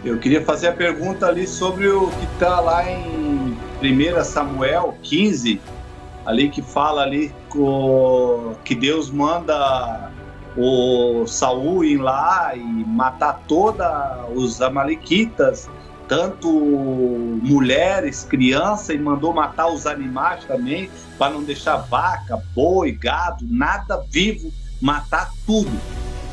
Eu queria fazer a pergunta ali sobre o que está lá em 1 Samuel 15, ali que fala ali que Deus manda o Saul ir lá e matar todos os amalequitas, tanto mulheres, crianças, e mandou matar os animais também, para não deixar vaca, boi, gado, nada vivo, matar tudo.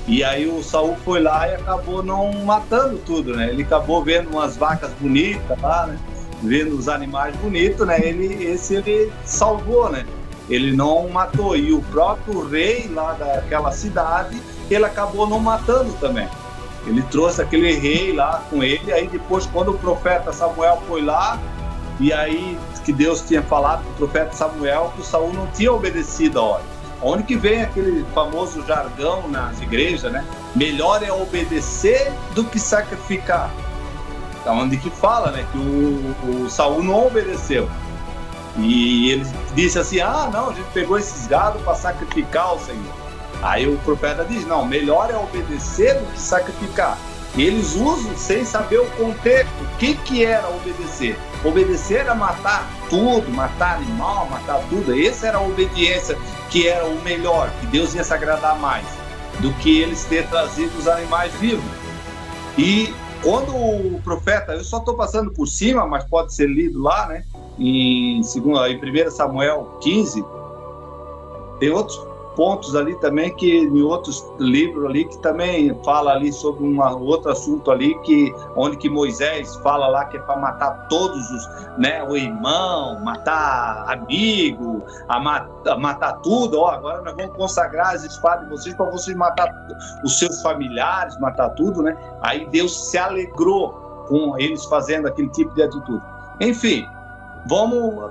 E aí o Saul foi lá e acabou não matando tudo, né? Ele acabou vendo umas vacas bonitas lá, né? Vendo os animais bonitos, né? Ele salvou, né? Ele não matou. E o próprio rei lá daquela cidade, ele acabou não matando também. Ele trouxe aquele rei lá com ele. Aí depois, quando o profeta Samuel foi lá, e aí que Deus tinha falado para o profeta Samuel que o Saul não tinha obedecido a ordem. Onde que vem aquele famoso jargão nas igrejas, né? Melhor é obedecer do que sacrificar. Então, onde que fala, né? Que o Saul não obedeceu. E ele disse assim, não, a gente pegou esses gados para sacrificar ao Senhor. Aí o profeta diz, não, melhor é obedecer do que sacrificar. E eles usam sem saber o contexto. O que era obedecer? Obedecer era matar tudo, matar animal, matar tudo. Essa era a obediência que era o melhor, que Deus ia se agradar mais do que eles ter trazido os animais vivos. E quando o profeta, eu só estou passando por cima, mas pode ser lido lá, né? Em 1 Samuel 15, tem outros pontos ali também, que em outros livros ali, que também fala ali sobre outro assunto ali, onde que Moisés fala lá que é para matar todos os, né, o irmão, matar amigo, matar tudo. Agora nós vamos consagrar as espadas de vocês para vocês matar os seus familiares, matar tudo, né? Aí Deus se alegrou com eles fazendo aquele tipo de atitude. Enfim, vamos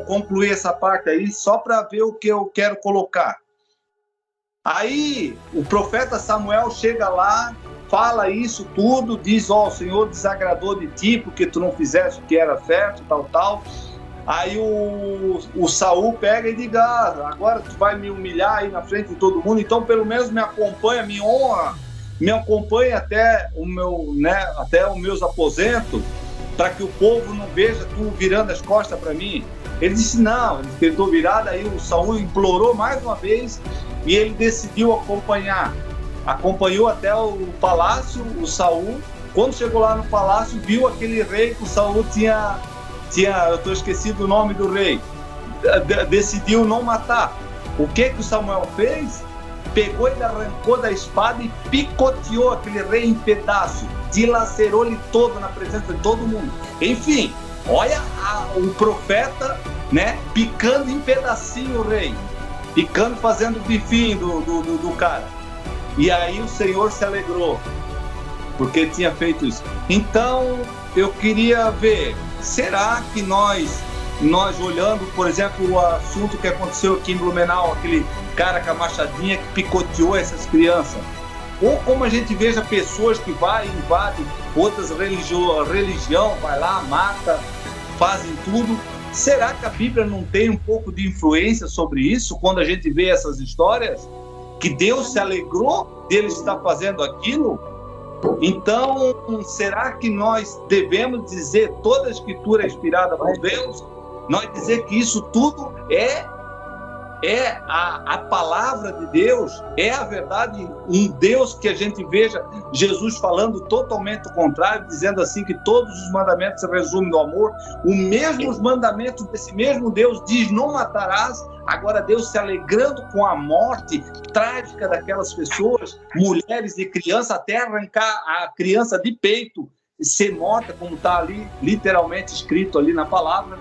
concluir essa parte aí só para ver o que eu quero colocar. Aí o profeta Samuel chega lá, fala isso tudo, diz, o Senhor desagradou de ti porque tu não fizeste o que era certo, tal. Aí o Saul pega e diz, agora tu vai me humilhar aí na frente de todo mundo, então pelo menos me acompanha, me honra, me acompanha até os meus aposentos, para que o povo não veja tu virando as costas para mim. Ele disse não, ele tentou virar, daí o Saul implorou mais uma vez e ele decidiu acompanhou até o palácio, o Saul. Quando chegou lá no palácio, viu aquele rei que o Saul tinha eu estou esquecido o nome do rei, decidiu não matar. O que o Samuel fez? Pegou e arrancou da espada e picoteou aquele rei em pedaços, dilacerou-lhe todo na presença de todo mundo. Enfim, olha o profeta, né, picando em pedacinho o rei, picando, fazendo bifinho do cara. E aí o Senhor se alegrou, porque tinha feito isso. Então, eu queria ver, será que nós olhando, por exemplo, o assunto que aconteceu aqui em Blumenau, aquele cara com a machadinha que picoteou essas crianças, ou como a gente veja pessoas que invadem outras religião, vai lá, mata, fazem tudo. Será que a Bíblia não tem um pouco de influência sobre isso quando a gente vê essas histórias? Que Deus se alegrou dele estar fazendo aquilo? Então, será que nós devemos dizer toda a Escritura é inspirada por Deus? Nós dizer que isso tudo é a palavra de Deus, é a verdade, um Deus que a gente veja Jesus falando totalmente o contrário, dizendo assim que todos os mandamentos se resumem no amor. O mesmo mandamento desse mesmo Deus diz, não matarás. Agora Deus se alegrando com a morte trágica daquelas pessoas, mulheres e crianças, até arrancar a criança de peito e ser morta, como está ali literalmente escrito ali na palavra.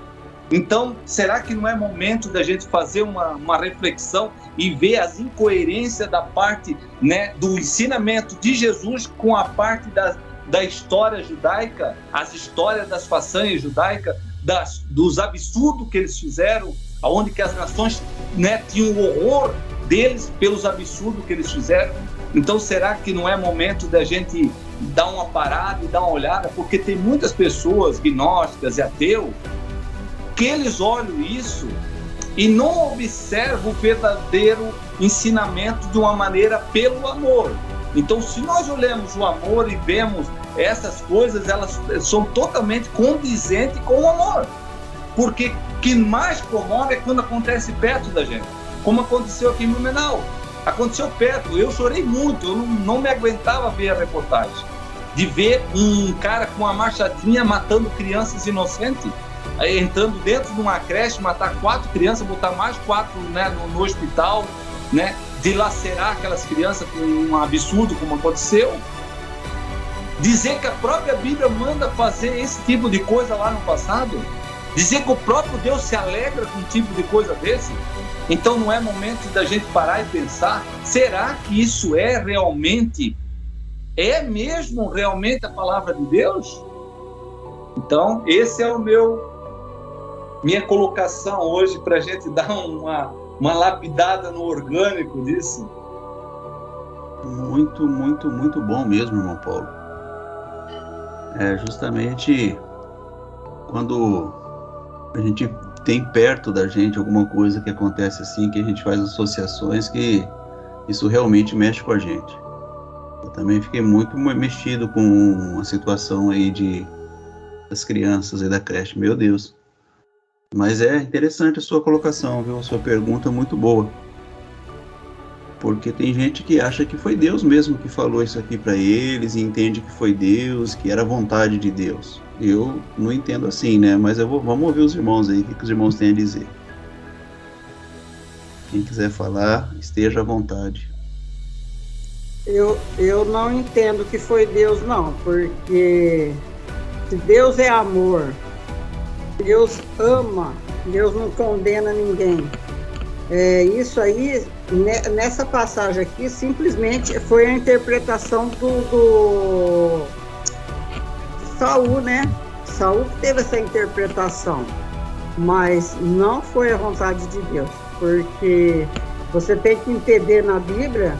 Então, será que não é momento da gente fazer uma reflexão e ver as incoerências da parte, né, do ensinamento de Jesus com a parte da história judaica, as histórias das façanhas judaicas, dos absurdos que eles fizeram, onde que as nações, né, tinham o horror deles pelos absurdos que eles fizeram? Então, será que não é momento da gente dar uma parada e dar uma olhada? Porque tem muitas pessoas gnósticas e ateus que eles olham isso e não observam o verdadeiro ensinamento de uma maneira pelo amor. Então, se nós olhamos o amor e vemos essas coisas, elas são totalmente condizentes com o amor. Porque o que mais comove é quando acontece perto da gente. Como aconteceu aqui em Blumenau. Aconteceu perto. Eu chorei muito. Eu não me aguentava ver a reportagem. De ver um cara com uma machadinha matando crianças inocentes. Entrando dentro de uma creche, matar 4 crianças, botar mais 4, né, no hospital, né, dilacerar aquelas crianças com um absurdo como aconteceu. Dizer que a própria Bíblia manda fazer esse tipo de coisa lá no passado. Dizer que o próprio Deus se alegra com um tipo de coisa desse. Então não é momento da gente parar e pensar, será que isso é mesmo realmente a palavra de Deus? Então esse é minha colocação hoje para a gente dar uma lapidada no orgânico disso. Muito, muito, muito bom mesmo, irmão Paulo. Justamente quando a gente tem perto da gente alguma coisa que acontece assim, que a gente faz associações, que isso realmente mexe com a gente. Eu também fiquei muito mexido com a situação aí das crianças aí da creche, meu Deus. Mas é interessante a sua colocação, viu? A sua pergunta é muito boa. Porque tem gente que acha que foi Deus mesmo que falou isso aqui para eles, e entende que foi Deus, que era vontade de Deus. Eu não entendo assim, né? Mas vamos ouvir os irmãos aí, o que os irmãos têm a dizer. Quem quiser falar, esteja à vontade. Eu não entendo que foi Deus, não, porque se Deus é amor, Deus ama, Deus não condena ninguém. Isso aí, nessa passagem aqui, simplesmente foi a interpretação de Saul, né? Saul teve essa interpretação, mas não foi a vontade de Deus, porque você tem que entender na Bíblia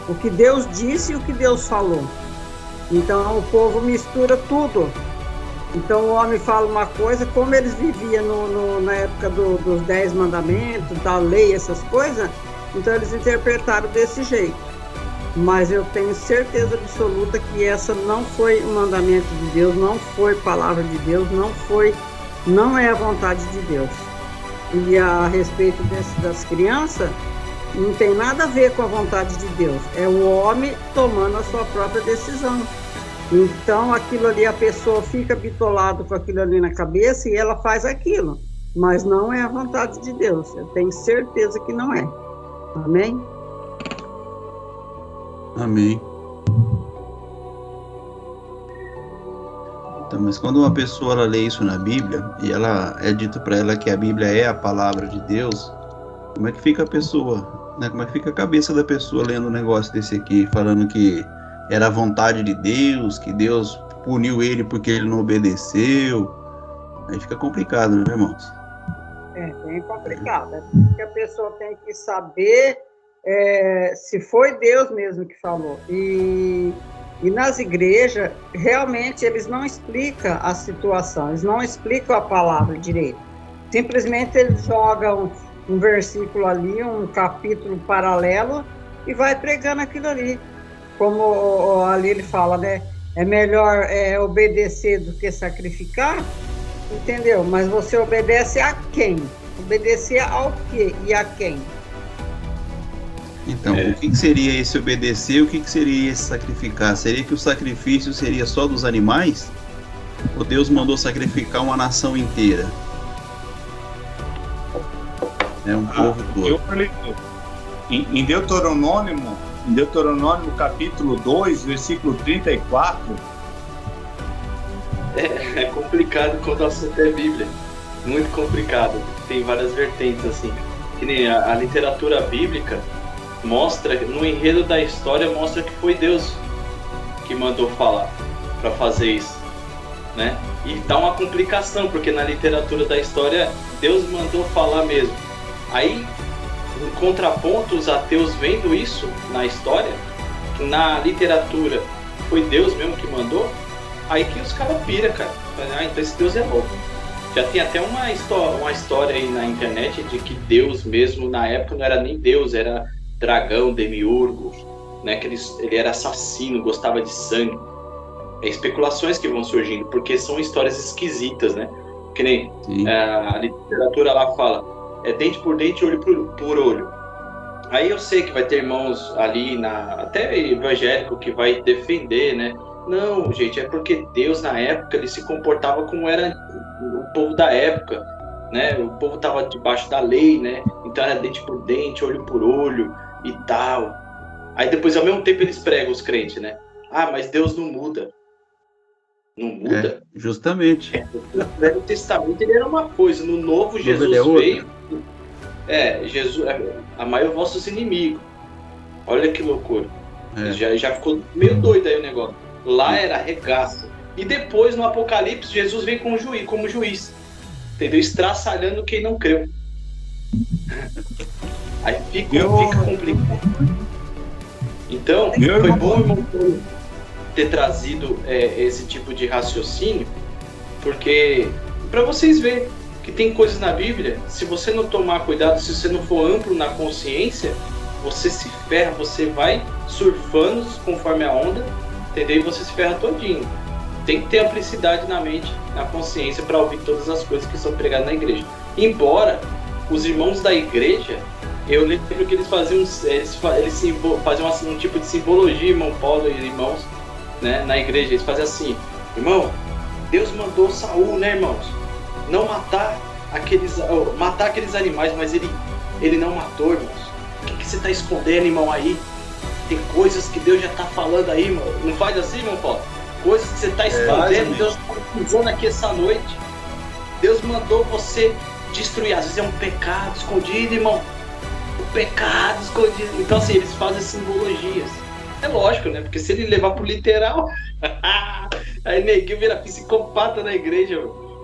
o que Deus disse e o que Deus falou. Então o povo mistura tudo. Então o homem fala uma coisa, como eles viviam na época dos 10 mandamentos, da lei, essas coisas, então eles interpretaram desse jeito. Mas eu tenho certeza absoluta que essa não foi um mandamento de Deus, não foi palavra de Deus, não é a vontade de Deus. E a respeito das crianças, não tem nada a ver com a vontade de Deus, é o homem tomando a sua própria decisão. Então aquilo ali, a pessoa fica bitolada com aquilo ali na cabeça e ela faz aquilo, mas não é a vontade de Deus, eu tenho certeza que não é. Amém? Amém. Então, mas quando uma pessoa ela lê isso na Bíblia e ela é dito para ela que a Bíblia é a palavra de Deus, como é que fica a pessoa, né? Como é que fica a cabeça da pessoa lendo um negócio desse aqui, falando que era a vontade de Deus, que Deus puniu ele porque ele não obedeceu? Aí fica complicado, né, irmãos? É bem complicado, porque a pessoa tem que saber se foi Deus mesmo que falou. E nas igrejas, realmente, eles não explicam a situação, eles não explicam a palavra direito. Simplesmente eles jogam um versículo ali, um capítulo paralelo, e vai pregando aquilo ali. Como ali ele fala, né? É melhor obedecer do que sacrificar, entendeu? Mas você obedece a quem? Obedecer ao quê e a quem? Então, o que seria esse obedecer? O que seria esse sacrificar? Seria que o sacrifício seria só dos animais? Ou Deus mandou sacrificar uma nação inteira? É um povo todo. Em Deuteronômio capítulo 2, versículo 34. É complicado quando o assunto é Bíblia. Muito complicado. Tem várias vertentes, assim. Que nem a literatura bíblica mostra, no enredo da história, mostra que foi Deus que mandou falar para fazer isso, né? E dá uma complicação, porque na literatura da história Deus mandou falar mesmo. Aí, em contraponto, os ateus vendo isso na história, que na literatura foi Deus mesmo que mandou, aí que os caras piram, cara. Então esse Deus é louco. Já tem até uma história aí na internet de que Deus mesmo, na época, não era nem Deus, era dragão, demiurgo, né, que ele era assassino, gostava de sangue. Especulações que vão surgindo, porque são histórias esquisitas, né? Que nem a literatura lá fala, dente por dente, olho por olho. Aí eu sei que vai ter irmãos ali, até evangélico, que vai defender, né? Não, gente, é porque Deus na época ele se comportava como era o povo da época, né? O povo estava debaixo da lei, né? Então era dente por dente, olho por olho e tal. Aí depois, ao mesmo tempo, eles pregam os crentes, né? Ah, mas Deus não muda. Não muda? Justamente. No Velho Testamento ele era uma coisa, no Novo Jesus veio. Jesus, amai os vossos inimigos. Olha que loucura. Já ficou meio doido aí o negócio. Lá era regaço. E depois, no Apocalipse, Jesus vem como juiz. Entendeu? Estraçalhando quem não creu. Aí fica complicado. Então, foi bom, irmão, ter trazido esse tipo de raciocínio, porque para vocês verem que tem coisas na Bíblia, se você não tomar cuidado, se você não for amplo na consciência, você se ferra, você vai surfando conforme a onda, entendeu? E você se ferra todinho. Tem que ter amplicidade na mente, na consciência, para ouvir todas as coisas que são pregadas na igreja. Embora os irmãos da igreja, eu lembro que eles faziam um tipo de simbologia, irmão Paulo e irmãos, né, na igreja. Eles faziam assim: irmão, Deus mandou Saul, né, irmãos, não matar aqueles animais, mas ele não matou, irmãos. O que você está escondendo, irmão, aí? Tem coisas que Deus já está falando aí, irmão. Não faz assim, irmão Paulo? Coisas que você está escondendo, Deus está pisando aqui essa noite. Deus mandou você destruir. Às vezes é um pecado escondido, irmão. O pecado escondido. Então, assim, eles fazem simbologias. É lógico, né? Porque se ele levar pro literal, aí neguinho vira psicopata na igreja,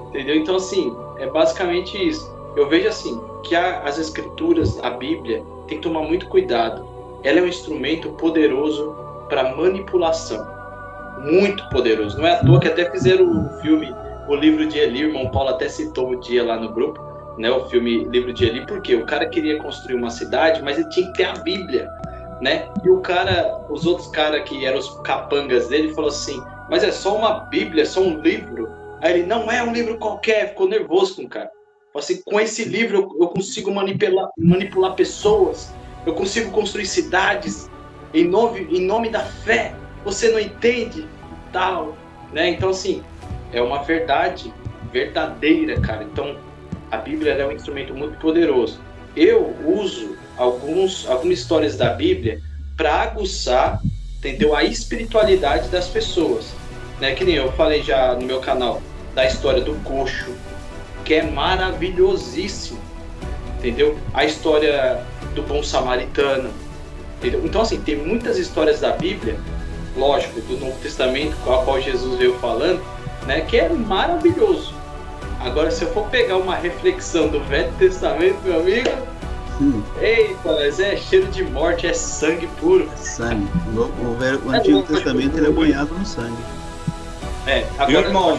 entendeu? Então, assim, é basicamente isso. Eu vejo, assim, que as escrituras, a Bíblia, tem que tomar muito cuidado. Ela é um instrumento poderoso para manipulação. Muito poderoso. Não é à toa que até fizeram o filme O Livro de Eli. O irmão Paulo até citou o dia lá no grupo, né? O filme Livro de Eli, porque o cara queria construir uma cidade, mas ele tinha que ter a Bíblia, né? E os outros caras que eram os capangas dele, falou assim: mas é só uma Bíblia, é só um livro. Aí ele: não é um livro qualquer. Ficou nervoso com o cara. Falou assim: com esse livro eu consigo manipular pessoas, eu consigo construir cidades em nome da fé. Você não entende? Tal, né? Então, assim, é uma verdade verdadeira, cara. Então, a Bíblia é um instrumento muito poderoso. Eu uso algumas histórias da Bíblia para aguçar, entendeu? A espiritualidade das pessoas, né? Que nem eu falei já no meu canal da história do coxo, que é maravilhosíssimo, entendeu? A história do bom samaritano, entendeu? Então, assim, tem muitas histórias da Bíblia, lógico, do Novo Testamento, com a qual Jesus veio falando, né? Que é maravilhoso. Agora, se eu for pegar uma reflexão do Velho Testamento, meu amigo, eita, mas é cheiro de morte, é sangue puro. Sangue. O Antigo Testamento ele é banhado no sangue. Agora, irmão,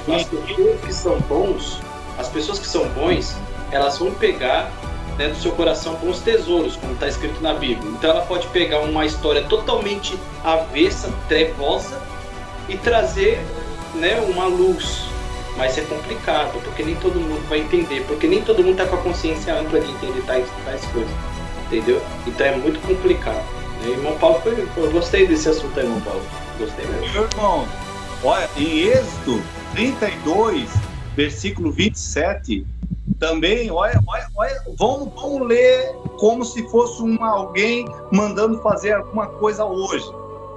as pessoas que são bons, elas vão pegar dentro do seu coração bons tesouros, como está escrito na Bíblia. Então ela pode pegar uma história totalmente avessa, trevosa, e trazer, né, uma luz. Mas é complicado, porque nem todo mundo vai entender, porque nem todo mundo está com a consciência ampla de entender tais coisas, entendeu? Então é muito complicado. Irmão Paulo, eu gostei desse assunto aí, irmão Paulo. Gostei mesmo. Meu irmão, olha, em Êxodo 32, versículo 27, também, olha, vamos ler como se fosse alguém mandando fazer alguma coisa hoje.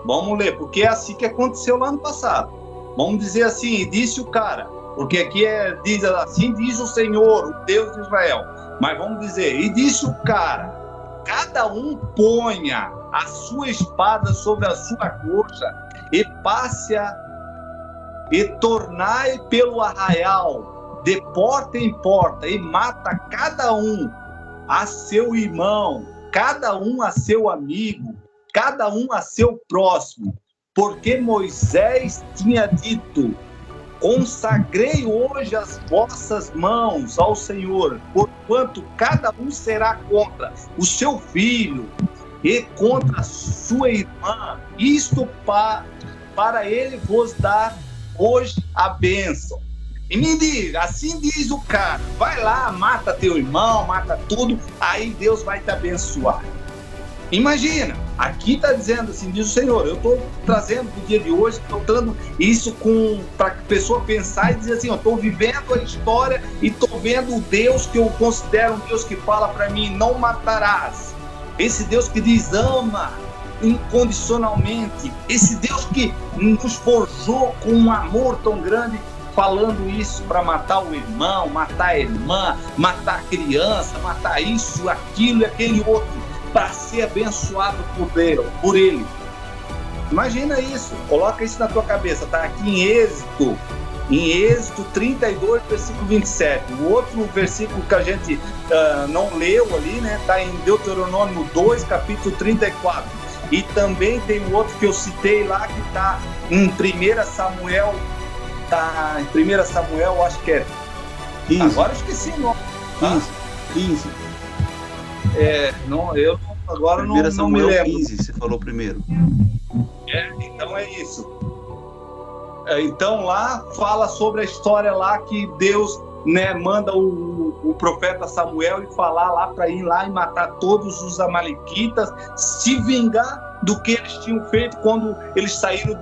Vamos ler, porque é assim que aconteceu lá no passado. Vamos dizer assim, disse o cara, porque aqui diz assim, diz o Senhor, o Deus de Israel. Mas vamos dizer, e disse o cara: cada um ponha a sua espada sobre a sua coxa e passe-a e tornai pelo arraial, de porta em porta, e mata cada um a seu irmão, cada um a seu amigo, cada um a seu próximo. Porque Moisés tinha dito: consagrei hoje as vossas mãos ao Senhor, porquanto cada um será contra o seu filho, e contra a sua irmã, isto para ele vos dar hoje a bênção. E me diga, assim diz o cara, vai lá, mata teu irmão, mata tudo, aí Deus vai te abençoar. Imagina, aqui está dizendo assim, diz o Senhor, eu estou trazendo para o dia de hoje, estou dando isso para a pessoa pensar e dizer assim, eu estou vivendo a história e estou vendo o Deus que eu considero um Deus que fala para mim, não matarás. Esse Deus que diz, ama incondicionalmente. Esse Deus que nos forjou com um amor tão grande, falando isso para matar o irmão, matar a irmã, matar a criança, matar isso, aquilo e aquele outro, para ser abençoado por ele. Imagina isso, coloca isso na tua cabeça, está aqui em Êxodo 32, versículo 27. O outro versículo que a gente não leu ali, né, está em Deuteronômio 2, capítulo 34. E também tem o outro que eu citei lá, que está em 1 Samuel, acho que é 15. Agora eu esqueci o nome. 15. Agora não me lembro. 15, você falou primeiro. Então é isso. Então lá fala sobre a história lá que Deus, né, manda o profeta Samuel e falar lá para ir lá e matar todos os amalequitas, se vingar do que eles tinham feito quando eles saíram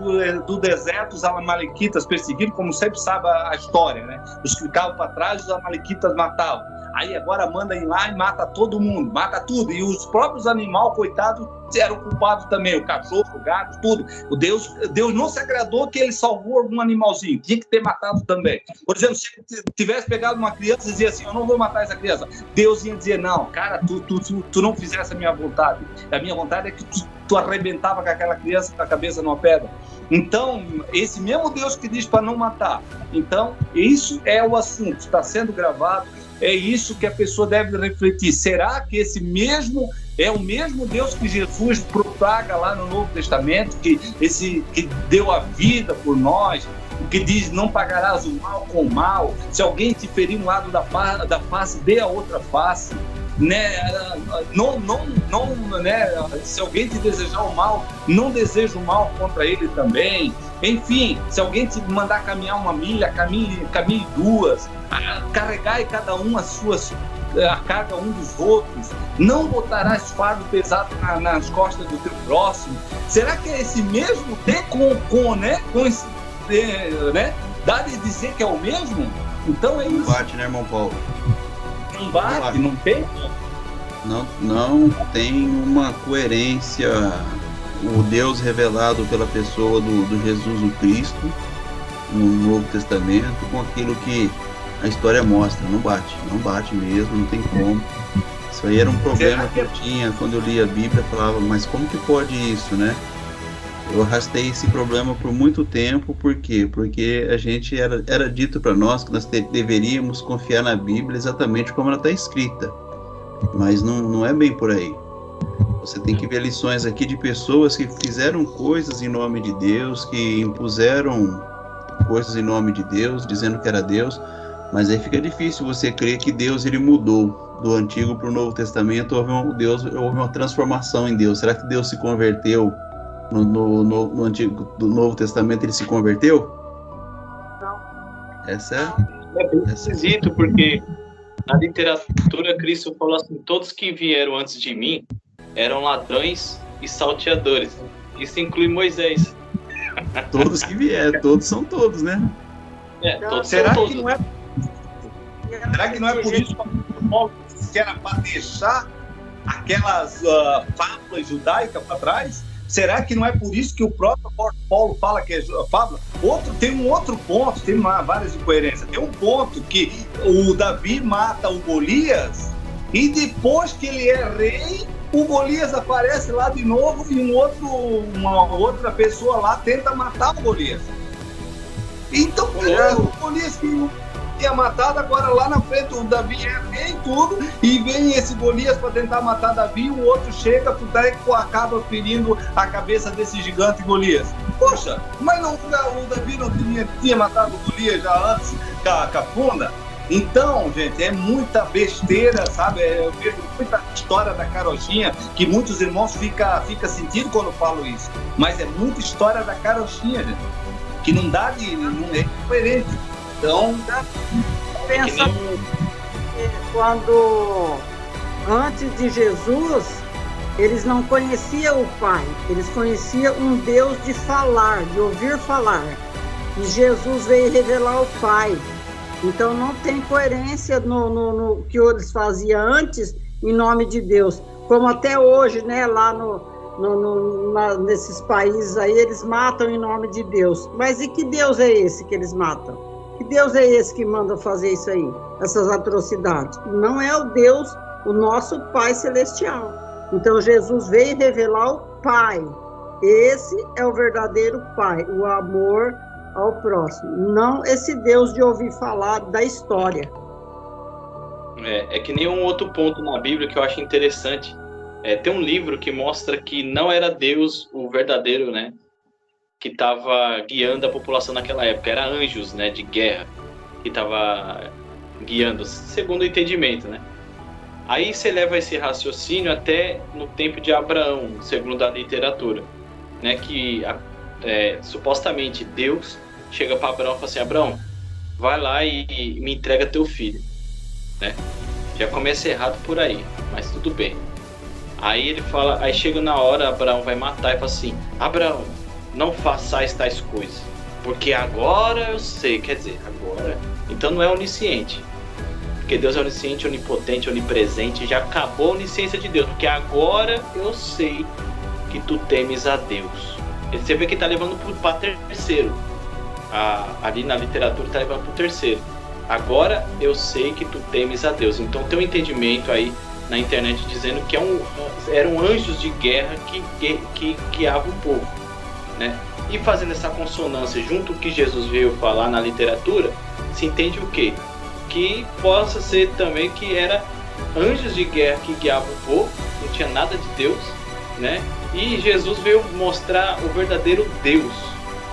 do deserto. Os amalequitas perseguiram, como sempre sabe a história, né? Os que ficavam para trás, os amalequitas matavam. Aí agora manda ir lá e mata todo mundo, mata tudo. E os próprios animais, coitados, eram culpados também. O cachorro, o gato, tudo. Deus não se agradou que ele salvou algum animalzinho. Tinha que ter matado também. Por exemplo, se tivesse pegado uma criança e dizia assim, eu não vou matar essa criança, Deus ia dizer, não, cara, tu não fizesse a minha vontade. A minha vontade é que tu arrebentava com aquela criança com a cabeça numa pedra. Então, esse mesmo Deus que diz para não matar. Então, isso é o assunto, está sendo gravado. É isso que a pessoa deve refletir. Será que esse mesmo é o mesmo Deus que Jesus propaga lá no Novo Testamento, que deu a vida por nós, que diz, não pagarás o mal com o mal, se alguém te ferir um lado da face, dê a outra face, né? Né? Se alguém te desejar o mal, não deseja o mal contra ele também. Enfim, se alguém te mandar caminhar uma milha, caminhe duas, carregai cada um a carga um dos outros, não botarás fardo pesado nas costas do teu próximo. Será que é esse mesmo dá de dizer que é o mesmo? Então é isso. Não bate, né, irmão Paulo? Não bate, não tem? Não tem uma coerência o Deus revelado pela pessoa do Jesus o Cristo no Novo Testamento com aquilo que a história mostra. Não bate mesmo, não tem como. Isso aí era um problema que eu tinha quando eu lia a Bíblia. Eu falava, mas como que pode isso, né? Eu arrastei esse problema por muito tempo. Por quê? Porque a gente era dito para nós que nós deveríamos confiar na Bíblia exatamente como ela está escrita, mas não é bem por aí. Você tem que ver lições aqui de pessoas que fizeram coisas em nome de Deus, que impuseram coisas em nome de Deus, dizendo que era Deus, mas aí fica difícil você crer que Deus ele mudou do Antigo para o Novo Testamento. Houve uma transformação em Deus. Será que Deus se converteu no Antigo, do Novo Testamento? Ele se converteu? Não. Essa é bem esquisito, porque na literatura Cristo falou assim, todos que vieram antes de mim eram ladrões e salteadores. Isso inclui Moisés. Todos que vieram, todos são todos, né? Todos será são que todos. não é? Será que não é por isso que Paulo disse que era para deixar aquelas fábulas judaicas para trás? Será que não é por isso que o próprio Paulo fala que é fábula? Tem um outro ponto, tem várias incoerências. Tem um ponto que o Davi mata o Golias e depois que ele é rei, o Golias aparece lá de novo e uma outra pessoa lá tenta matar o Golias. Então, o Golias que tinha matado, agora lá na frente o Davi é rei e tudo, e vem esse Golias para tentar matar Davi, e o outro chega, o acaba ferindo a cabeça desse gigante Golias. Poxa, mas o Davi não tinha matado o Golias já antes com a funda? Então, gente, é muita besteira, sabe? Eu vejo muita história da carochinha que muitos irmãos ficam sentindo quando eu falo isso. Mas é muita história da carochinha, gente, que não é coerente. Então, pensa quando antes de Jesus, eles não conheciam o Pai, eles conheciam um Deus de falar, de ouvir falar. E Jesus veio revelar o Pai. Então não tem coerência no que eles faziam antes em nome de Deus. Como até hoje, né, lá nesses países aí, eles matam em nome de Deus. Mas e que Deus é esse que eles matam? Que Deus é esse que manda fazer isso aí? Essas atrocidades? Não é o Deus, o nosso Pai Celestial. Então Jesus veio revelar o Pai. Esse é o verdadeiro Pai, o amor ao próximo, não esse Deus de ouvir falar da história. É que nem um outro ponto na Bíblia que eu acho interessante. Tem um livro que mostra que não era Deus o verdadeiro, né, que estava guiando a população naquela época, era anjos, né, de guerra que estava guiando, segundo o entendimento, né. Aí você leva esse raciocínio até no tempo de Abraão, segundo a literatura, né, que supostamente Deus chega para Abraão e fala assim: Abraão, vai lá e me entrega teu filho, né? Já começa errado por aí, mas tudo bem. Aí ele fala, aí chega na hora, Abraão vai matar e fala assim: Abraão, não façais tais coisas, porque agora eu sei. Quer dizer, agora, então não é onisciente, porque Deus é onisciente, onipotente, onipresente. Já acabou a onisciência de Deus, porque agora eu sei que tu temes a Deus. Você vê que está levando para terceiro. Ali na literatura está levando para o terceiro. Agora eu sei que tu temes a Deus. Então tem um entendimento aí na internet dizendo que eram anjos de guerra que guiavam o povo, né? E fazendo essa consonância junto com o que Jesus veio falar na literatura, se entende o quê? Que possa ser também que era anjos de guerra que guiavam o povo, não tinha nada de Deus, né? E Jesus veio mostrar o verdadeiro Deus,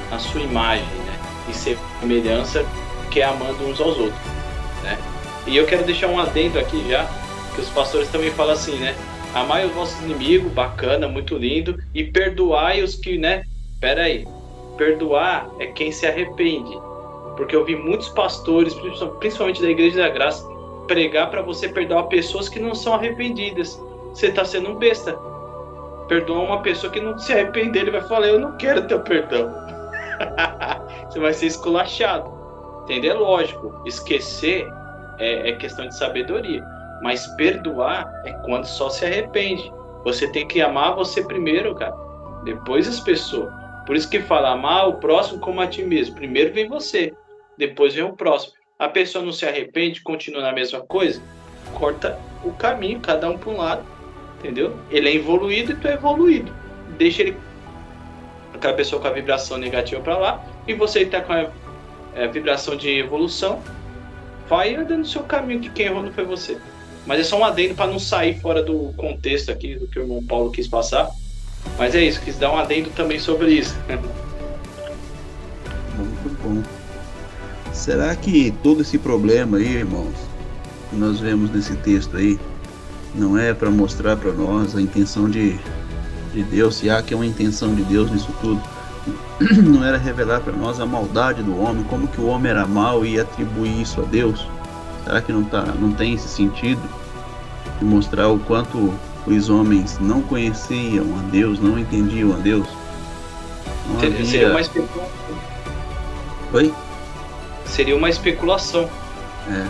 a sua imagem, né? E semelhança, que é amando uns aos outros, né? E eu quero deixar um adendo aqui já, que os pastores também falam assim, né? Amai os vossos inimigos, bacana, muito lindo, e perdoai os que, né? Pera aí, perdoar é quem se arrepende, porque eu vi muitos pastores, principalmente da Igreja da Graça, pregar para você perdoar pessoas que não são arrependidas. Você está sendo um besta. Perdoar uma pessoa que não se arrepender, ele vai falar: eu não quero teu perdão. Você vai ser esculachado, entendeu? Lógico, esquecer é questão de sabedoria, mas perdoar é quando só se arrepende. Você tem que amar você primeiro, cara, depois as pessoas. Por isso que fala: amar o próximo como a ti mesmo. Primeiro vem você, depois vem o próximo. A pessoa não se arrepende, continua na mesma coisa, corta o caminho, cada um para um lado, entendeu? Ele é evoluído e tu é evoluído. Deixa ele, aquela pessoa com a vibração negativa para lá, e você está com a vibração de evolução, vai andando no seu caminho, que quem errou não foi você. Mas é só um adendo para não sair fora do contexto aqui do que o irmão Paulo quis passar. Mas é isso, quis dar um adendo também sobre isso. Muito bom. Será que todo esse problema aí, irmãos, que nós vemos nesse texto aí, não é para mostrar para nós a intenção de Deus, se há que é uma intenção de Deus nisso tudo? Não era revelar para nós a maldade do homem, como que o homem era mau e atribuir isso a Deus? Será que não tem esse sentido de mostrar o quanto os homens não conheciam a Deus, não entendiam a Deus? Seria uma especulação. Oi? Seria uma especulação. É.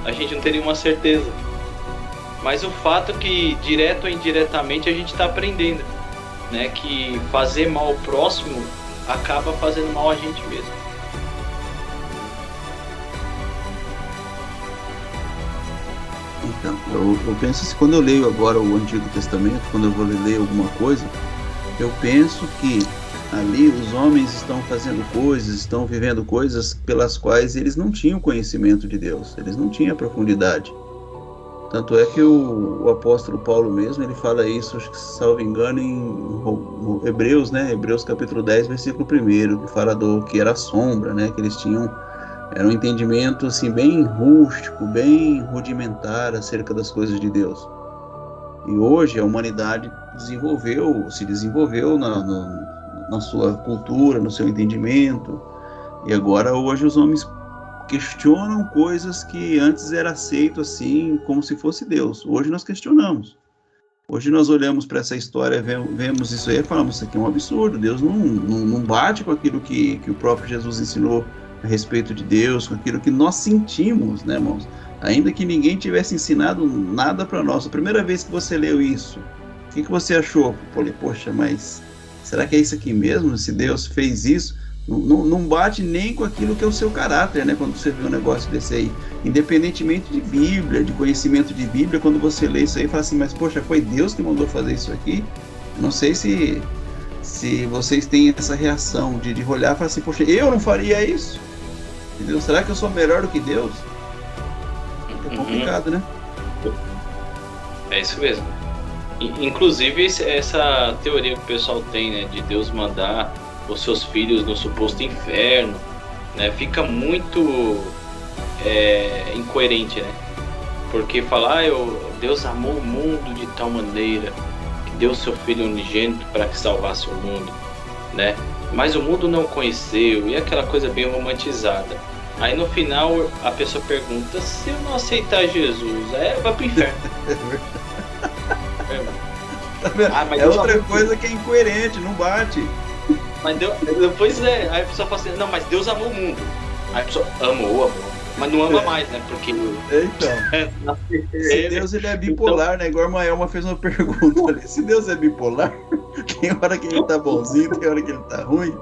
A gente não teria uma certeza. Mas o fato é que, direto ou indiretamente, a gente está aprendendo, né? Que fazer mal ao próximo acaba fazendo mal a gente mesmo. Então, eu penso assim, quando eu leio agora o Antigo Testamento, quando eu vou ler alguma coisa, eu penso que ali os homens estão fazendo coisas, estão vivendo coisas pelas quais eles não tinham conhecimento de Deus, eles não tinham profundidade. Tanto é que o apóstolo Paulo mesmo, ele fala isso, acho que, salvo engano, em Hebreus, né? Hebreus capítulo 10, versículo 1, que fala do que era a sombra, né? Que eles tinham Era um entendimento assim, bem rústico, bem rudimentar acerca das coisas de Deus. E hoje a humanidade se desenvolveu na sua cultura, no seu entendimento. E agora, hoje, os homens questionam coisas que antes era aceito assim, como se fosse Deus. Hoje nós questionamos. Hoje nós olhamos para essa história, vemos isso aí e falamos, isso aqui é um absurdo. Deus não bate com aquilo que o próprio Jesus ensinou a respeito de Deus, com aquilo que nós sentimos, né, irmãos? Ainda que ninguém tivesse ensinado nada para nós. A primeira vez que você leu isso, o que você achou? Eu falei, poxa, mas será que é isso aqui mesmo? Se Deus fez isso, não bate nem com aquilo que é o seu caráter, né? Quando você vê um negócio desse aí, independentemente de Bíblia, de conhecimento de Bíblia, quando você lê isso aí, fala assim, mas poxa, foi Deus que mandou fazer isso aqui? Não sei se vocês têm essa reação de olhar e falar assim, poxa, eu não faria isso? Entendeu? Será que eu sou melhor do que Deus? É complicado, né? É isso mesmo. Inclusive, essa teoria que o pessoal tem, né, de Deus mandar os seus filhos no suposto inferno, né, fica muito incoerente, né? Porque falar, Deus amou o mundo de tal maneira que deu seu filho unigênito para que salvasse o mundo, né? Mas o mundo não o conheceu, e aquela coisa bem romantizada. Aí no final a pessoa pergunta, se eu não aceitar Jesus, vai pro inferno. É outra coisa que é incoerente, não bate. Mas depois aí a pessoa fala assim, não, mas Deus amou o mundo. Aí a pessoa amou, mas não ama mais, né? Porque então, se Deus ele é bipolar, né? Igual a Maelma fez uma pergunta ali, se Deus é bipolar, tem hora que ele tá bonzinho, tem hora que ele tá ruim.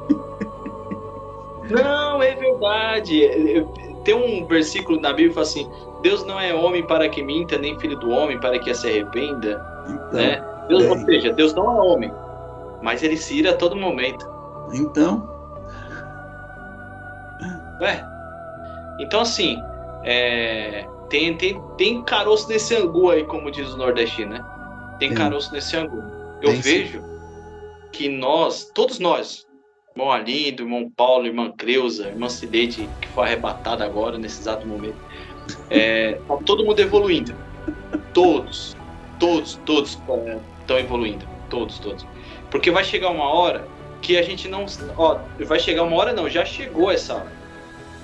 Não, é verdade. Tem um versículo na Bíblia que fala assim, Deus não é homem para que minta, nem filho do homem para que se arrependa, então, né? Ou seja, Deus não é homem, mas ele se ira a todo momento. Então, então assim, tem caroço nesse angu aí, como diz o nordestino, né? Tem caroço nesse angu. Eu vejo que todos nós, irmão Alindo, irmão Paulo, irmã Creuza, irmã Cidete, que foi arrebatada agora, nesse exato momento, tá todo mundo evoluindo. Todos estão evoluindo. Todos. Porque vai chegar uma hora que a gente não... vai chegar uma hora não, já chegou essa hora.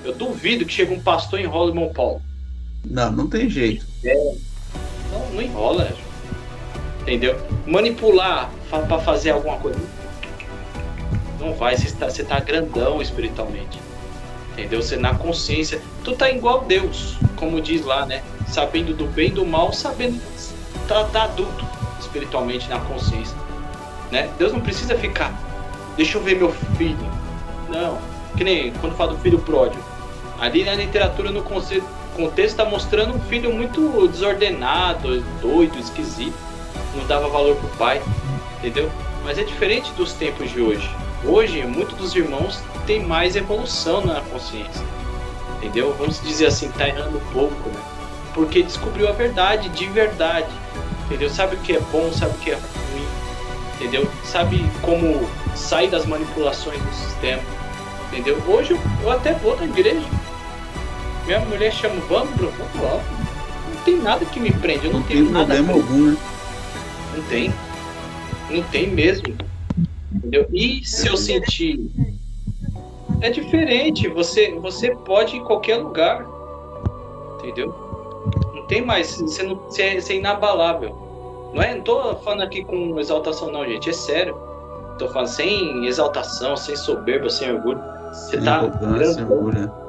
Eu duvido que chegue um pastor e enrola o irmão Paulo. Não tem jeito. Não enrola, entendeu? Manipular para fazer alguma coisa. Não vai, você tá grandão espiritualmente. Entendeu? Você na consciência, tu tá igual Deus, como diz lá, né? Sabendo do bem e do mal, sabendo tá adulto espiritualmente na consciência, né? Deus não precisa ficar, deixa eu ver meu filho. Não, que nem quando fala do filho pródigo. Ali na literatura, no contexto, está mostrando um filho muito desordenado, doido, esquisito, não dava valor pro pai, entendeu? Mas é diferente dos tempos de hoje. Hoje, muitos dos irmãos têm mais evolução na consciência, entendeu? Vamos dizer assim, tá errando um pouco, né? Porque descobriu a verdade, de verdade, entendeu? Sabe o que é bom, sabe o que é ruim, entendeu? Sabe como sair das manipulações do sistema, entendeu? Hoje eu até vou na igreja. Minha mulher chama, vamos, bro, vamos lá. Não tem nada que me prende, eu não tenho nada. Não tem problema algum, né? Não tem mesmo. Entendeu? E se eu sentir... É diferente, você pode ir em qualquer lugar, entendeu? Não tem mais, você é inabalável. Não tô falando aqui com exaltação não, gente, é sério. Tô falando sem exaltação, sem soberba, sem orgulho. Você tá grandão.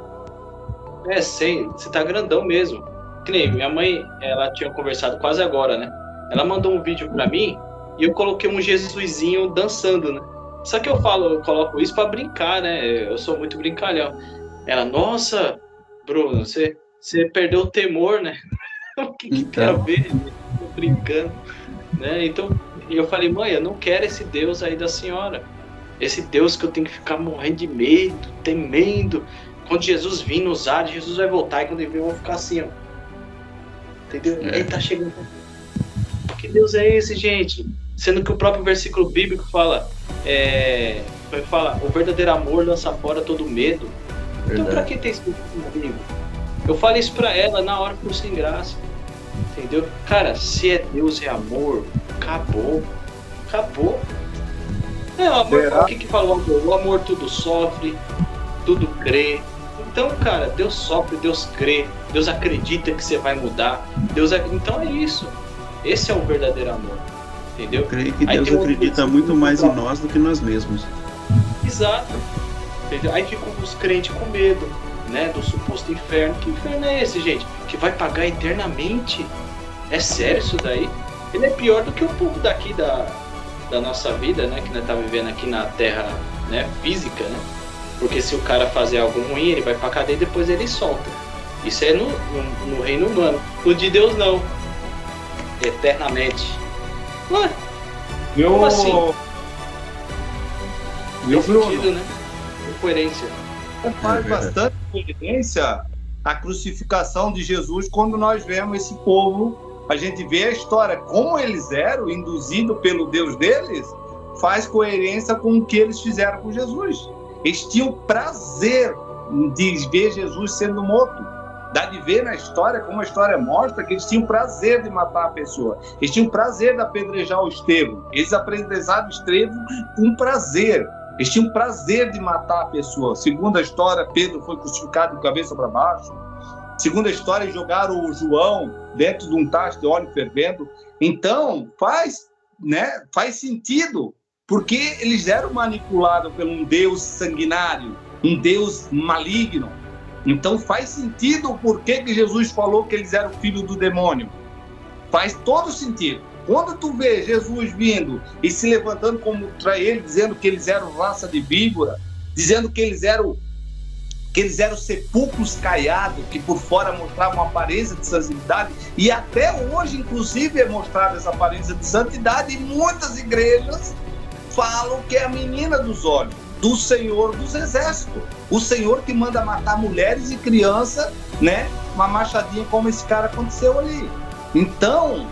Você tá grandão mesmo. Que nem minha mãe, ela tinha conversado quase agora, né? Ela mandou um vídeo pra mim e eu coloquei um Jesusinho dançando, né? Só que eu coloco isso pra brincar, né? Eu sou muito brincalhão. Ela, nossa, Bruno, você perdeu o temor, né? O que tem a ver? Tô brincando, né? Então, eu falei, mãe, eu não quero esse Deus aí da senhora. Esse Deus que eu tenho que ficar morrendo de medo, temendo. Quando Jesus vir nos ares, Jesus vai voltar e quando ele vir eu vou ficar assim, ó. Entendeu? Ele tá chegando. Que Deus é esse, gente? Sendo que o próprio versículo bíblico fala, o verdadeiro amor lança fora todo medo. Então pra que ter esse comigo? Eu falei isso pra ela na hora, ficou sem graça. Entendeu? Cara, se é Deus é amor, acabou. É, o amor, o que fala o amor? O amor tudo sofre, tudo crê. Então, cara, Deus sofre, Deus crê, Deus acredita que você vai mudar. Então é isso. Esse é o verdadeiro amor. Entendeu? Eu creio que Deus acredita muito mais em nós do que nós mesmos. Exato. Entendeu? Aí ficam os crentes com medo, né? Do suposto inferno. Que inferno é esse, gente? Que vai pagar eternamente? É sério isso daí? Ele é pior do que o povo daqui da nossa vida, né? Que nós tá vivendo aqui na terra, né? Física, né? Porque se o cara fazer algo ruim, ele vai pra cadeia e depois ele solta. Isso é no reino humano. No de Deus, não. Eternamente. Ué? Como assim? Tem sentido, né? Incoerência. Faz bastante coerência a crucificação de Jesus quando nós vemos esse povo, a gente vê a história, como eles eram induzidos pelo Deus deles, faz coerência com o que eles fizeram com Jesus. Eles tinham prazer de ver Jesus sendo morto. Dá de ver na história, como a história mostra, que eles tinham prazer de matar a pessoa. Eles tinham prazer de apedrejar o Estevão. Eles apedrejaram o Estevão com prazer. Eles tinham prazer de matar a pessoa. Segundo a história, Pedro foi crucificado de cabeça para baixo. Segundo a história, jogaram o João dentro de um tacho de óleo fervendo. Então, faz sentido, porque eles eram manipulados por um Deus sanguinário, um Deus maligno. Então faz sentido o porquê que Jesus falou que eles eram filhos do demônio. Faz todo sentido. Quando tu vê Jesus vindo e se levantando contra ele, dizendo que eles eram raça de víbora, dizendo que eles eram sepulcros caiados, que por fora mostravam uma aparência de santidade, e até hoje, inclusive, é mostrada essa aparência de santidade, e muitas igrejas falam que é a menina dos olhos do Senhor dos Exércitos, o Senhor que manda matar mulheres e crianças, né? Uma machadinha como esse cara aconteceu ali. Então,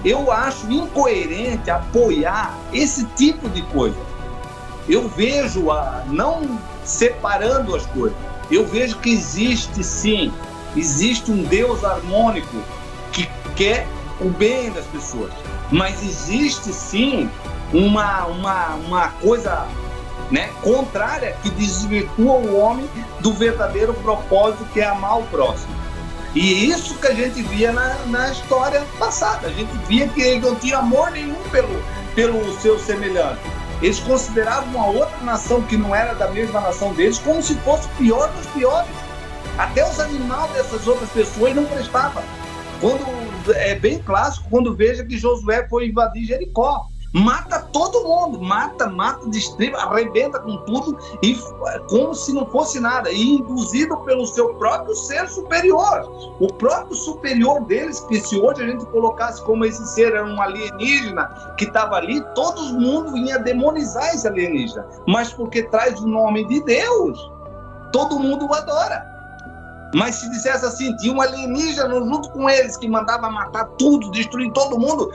eu acho incoerente apoiar esse tipo de coisa. Eu vejo, não separando as coisas, eu vejo que existe um Deus harmônico que quer o bem das pessoas, mas existe sim uma coisa, né, contrária, que desvirtua o homem do verdadeiro propósito, que é amar o próximo. E isso que a gente via na história passada. A gente via que eles não tinham amor nenhum pelo seu semelhante. Eles consideravam uma outra nação que não era da mesma nação deles como se fosse o pior dos piores. Até os animais dessas outras pessoas não prestavam. É bem clássico quando veja que Josué foi invadir Jericó. Mata todo mundo, mata, destrua, arrebenta com tudo, e como se não fosse nada, e induzido pelo seu próprio ser superior. O próprio superior deles, que se hoje a gente colocasse como esse ser era um alienígena que estava ali, todo mundo ia demonizar esse alienígena. Mas porque traz o nome de Deus, todo mundo o adora. Mas se dissesse assim, tinha um alienígena junto com eles que mandava matar tudo, destruir todo mundo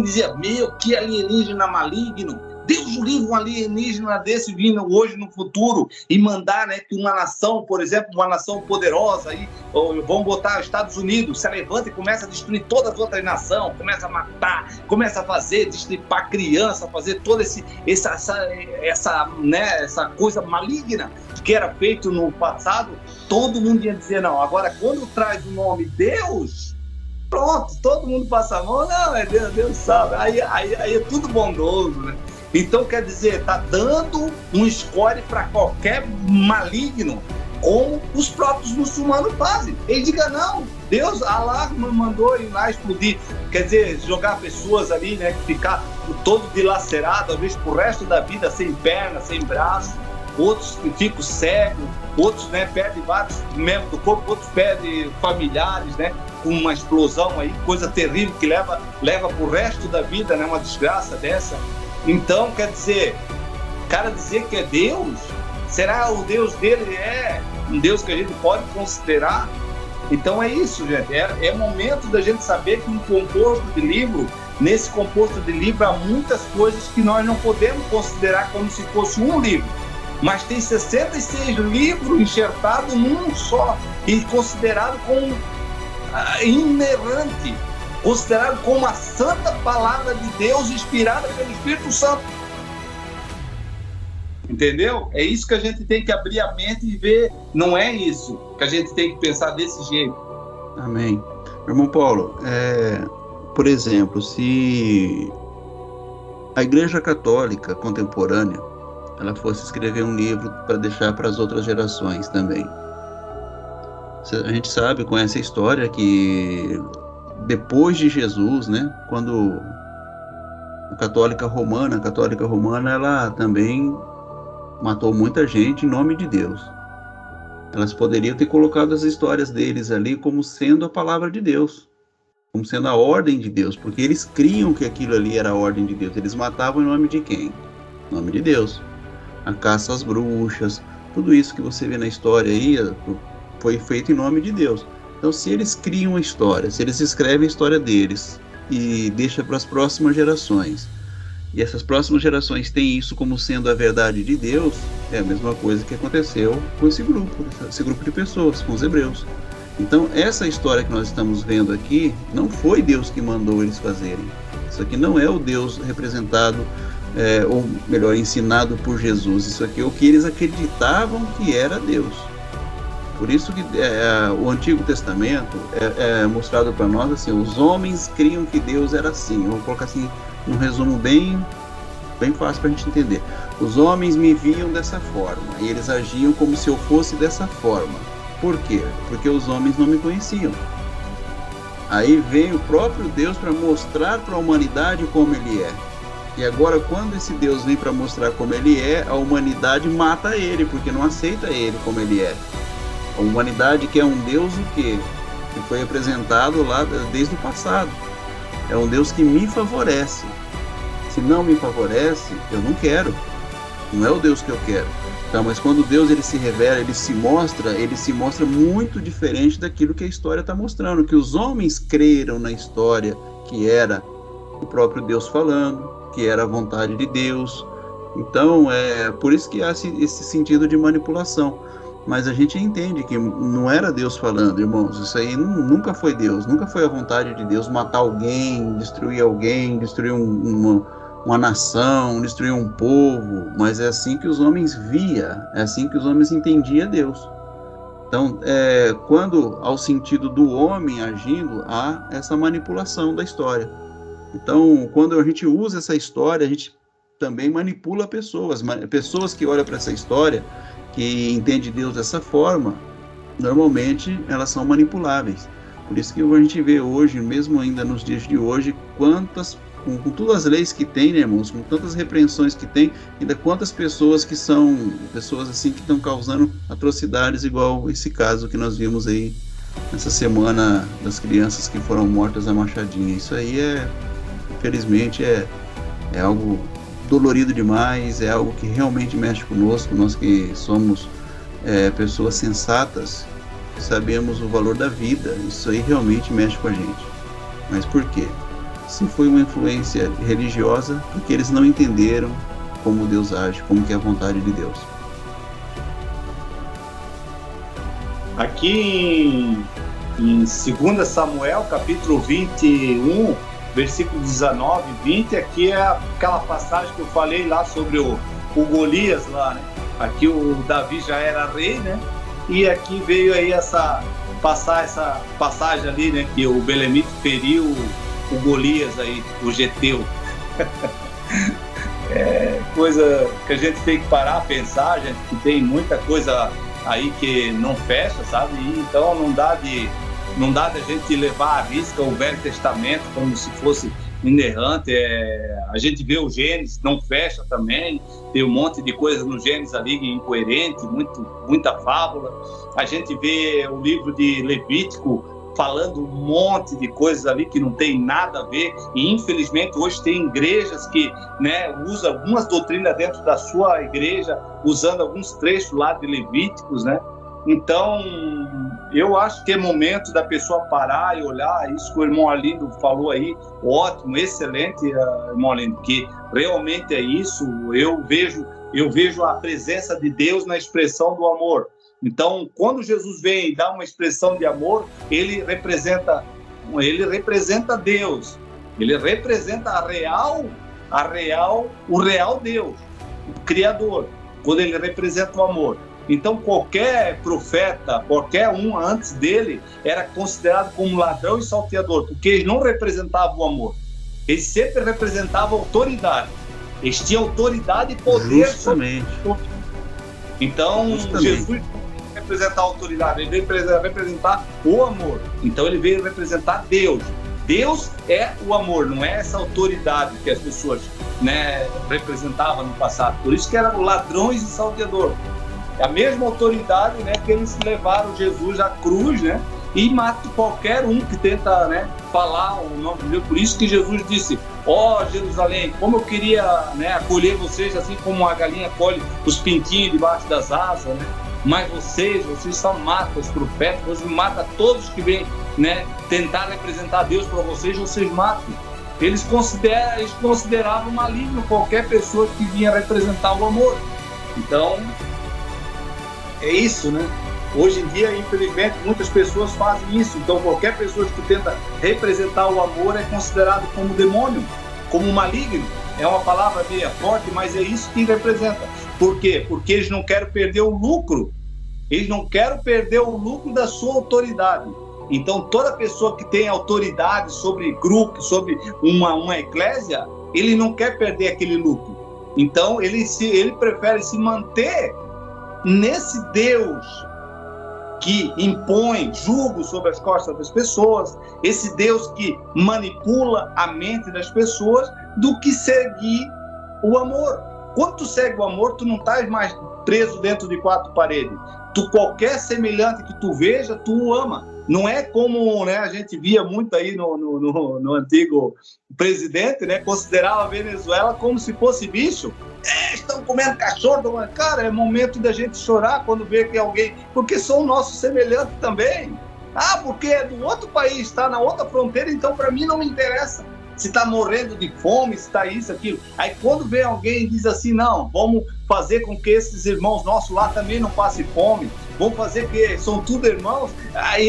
dizia, meu, que alienígena maligno. Deus livre um alienígena desse vindo hoje no futuro e mandar, né, que uma nação, por exemplo, uma nação poderosa, aí, vamos botar os Estados Unidos, se levanta e começa a destruir todas as outras nações, começa a matar, começa a fazer, destripar criança, fazer toda essa coisa maligna que era feito no passado. Todo mundo ia dizer não. Agora, quando traz o nome Deus, pronto, todo mundo passa a mão, não, é Deus, Deus sabe. Aí é tudo bondoso, né? Então, quer dizer, está dando um score para qualquer maligno, como os próprios muçulmanos fazem. Eles digam, não, Deus, Allah mandou ir lá explodir, quer dizer, jogar pessoas ali, né, ficar todo dilacerado, às vezes pro resto da vida, sem perna, sem braço, outros ficam cegos, outros, né, perdem vários membros do corpo, outros perdem familiares, né, com uma explosão aí, coisa terrível que leva pro resto da vida, né, uma desgraça dessa. Então, quer dizer, o cara dizer que é Deus, será o Deus dele é um Deus que a gente pode considerar? Então é isso, gente, é momento da gente saber que um composto de livro, nesse composto de livro há muitas coisas que nós não podemos considerar como se fosse um livro. mas tem 66 livros enxertados num só e considerado como inerrante, considerado como a santa palavra de Deus inspirada pelo Espírito Santo. Entendeu? É isso que a gente tem que abrir a mente e ver. Não é isso que a gente tem que pensar desse jeito. Amém. Irmão Paulo, por exemplo, se a Igreja Católica contemporânea ela fosse escrever um livro para deixar para as outras gerações também. A gente sabe, conhece a história que depois de Jesus, né, quando a católica romana, ela também matou muita gente em nome de Deus. Elas poderiam ter colocado as histórias deles ali como sendo a palavra de Deus, como sendo a ordem de Deus, porque eles criam que aquilo ali era a ordem de Deus. Eles matavam em nome de quem? Em nome de Deus. A caça às bruxas, tudo isso que você vê na história aí foi feito em nome de Deus. Então, se eles criam a história, se eles escrevem a história deles e deixam para as próximas gerações, e essas próximas gerações têm isso como sendo a verdade de Deus, é a mesma coisa que aconteceu com esse grupo de pessoas, com os hebreus. Então, essa história que nós estamos vendo aqui, não foi Deus que mandou eles fazerem. Isso aqui não é o Deus representado, ou melhor, ensinado por Jesus. Isso aqui é o que eles acreditavam que era Deus. Por isso que o Antigo Testamento é mostrado para nós assim, os homens criam que Deus era assim. Eu vou colocar assim, um resumo bem fácil para a gente entender. Os homens me viam dessa forma, e eles agiam como se eu fosse dessa forma. Por quê? Porque os homens não me conheciam. Aí vem o próprio Deus para mostrar para a humanidade como ele é. E agora, quando esse Deus vem para mostrar como ele é, a humanidade mata ele, porque não aceita ele como ele é. A humanidade quer um Deus o quê? Que foi apresentado lá desde o passado. É um Deus que me favorece. Se não me favorece, eu não quero. Não é o Deus que eu quero. Então, mas quando Deus ele se revela, ele se mostra muito diferente daquilo que a história está mostrando. Que os homens creram na história que era o próprio Deus falando, que era a vontade de Deus. Então, é por isso que há esse sentido de manipulação. Mas a gente entende que não era Deus falando, irmãos. Isso aí nunca foi Deus, nunca foi a vontade de Deus matar alguém, destruir uma nação, destruir um povo. Mas é assim que os homens via, é assim que os homens entendiam Deus. Então, quando ao sentido do homem agindo, há essa manipulação da história. Então, quando a gente usa essa história, a gente também manipula pessoas que olham para essa história, que entendem Deus dessa forma, normalmente elas são manipuláveis. Por isso que a gente vê hoje, mesmo ainda nos dias de hoje, com todas as leis que tem, né, irmãos, com tantas repreensões que tem, ainda quantas pessoas que são pessoas assim que estão causando atrocidades, igual esse caso que nós vimos aí nessa semana das crianças que foram mortas a machadinha. Isso aí infelizmente é algo dolorido demais, é algo que realmente mexe conosco. Nós que somos pessoas sensatas, sabemos o valor da vida, isso aí realmente mexe com a gente. Mas por quê? Se foi uma influência religiosa, porque eles não entenderam como Deus age, como que é a vontade de Deus. Aqui em 2 Samuel, capítulo 21, versículo 19 e 20, aqui é aquela passagem que eu falei lá sobre o Golias lá, né? Aqui o Davi já era rei, né? E aqui veio aí essa passagem ali, né? Que o Belemite feriu o Golias aí, o Geteu. É coisa que a gente tem que parar a pensar, gente, que tem muita coisa aí que não fecha, sabe? E então não dá da gente levar à risca o Velho Testamento como se fosse inerrante. A gente vê o Gênesis, não fecha também, tem um monte de coisa no Gênesis ali incoerente, muita fábula. A gente vê o livro de Levítico falando um monte de coisas ali que não tem nada a ver, e infelizmente hoje tem igrejas que, né, usam algumas doutrinas dentro da sua igreja, usando alguns trechos lá de Levíticos, né? Então, eu acho que é momento da pessoa parar e olhar isso que o irmão Arlindo falou aí, ótimo, excelente, irmão Arlindo, que realmente é isso. Eu vejo eu vejo a presença de Deus na expressão do amor. Então, quando Jesus vem e dá uma expressão de amor, ele representa Deus, ele representa o real Deus, o Criador, quando ele representa o amor. Então, qualquer profeta, qualquer um antes dele, era considerado como ladrão e salteador, porque eles não representavam o amor. Eles sempre representavam autoridade. Eles tinham autoridade e poder. Justamente. Então, Jesus veio representar a autoridade, ele veio representar o amor. Então, ele veio representar Deus. Deus é o amor, não é essa autoridade que as pessoas, né, representavam no passado. Por isso que eram ladrões e salteadores. A mesma autoridade, né, que eles levaram Jesus à cruz, né, e matam qualquer um que tenta, né, falar o nome de Deus. Por isso que Jesus disse: ó Jerusalém, como eu queria, né, acolher vocês assim como a galinha acolhe os pintinhos debaixo das asas, né? Mas vocês só matam os profetas, vocês matam todos que vêm, né, tentar representar Deus para vocês matam. Eles consideravam maligno qualquer pessoa que vinha representar o amor. Então, é isso, né? Hoje em dia, infelizmente, muitas pessoas fazem isso. Então, qualquer pessoa que tenta representar o amor é considerado como demônio, como maligno. É uma palavra meio forte, mas é isso que representa. Por quê? Porque eles não querem perder o lucro. Eles não querem perder o lucro da sua autoridade. Então, toda pessoa que tem autoridade sobre grupo, sobre uma eclésia, ele não quer perder aquele lucro. Então, ele prefere se manter nesse Deus que impõe jugo sobre as costas das pessoas, esse Deus que manipula a mente das pessoas, do que seguir o amor. Quando tu segue o amor, tu não estás mais preso dentro de quatro paredes. Qualquer semelhante que tu veja, tu o ama. Não é como, né, a gente via muito aí no antigo presidente, né, considerava a Venezuela como se fosse bicho. Estão comendo cachorro. Cara, é momento da gente chorar quando vê que alguém... Porque são nossos semelhantes também. Porque é do outro país, está na outra fronteira, então para mim não me interessa se está morrendo de fome, se está isso, aquilo. Aí quando vem alguém e diz assim: não, vamos fazer com que esses irmãos nossos lá também não passem fome, vamos fazer que são tudo irmãos. Aí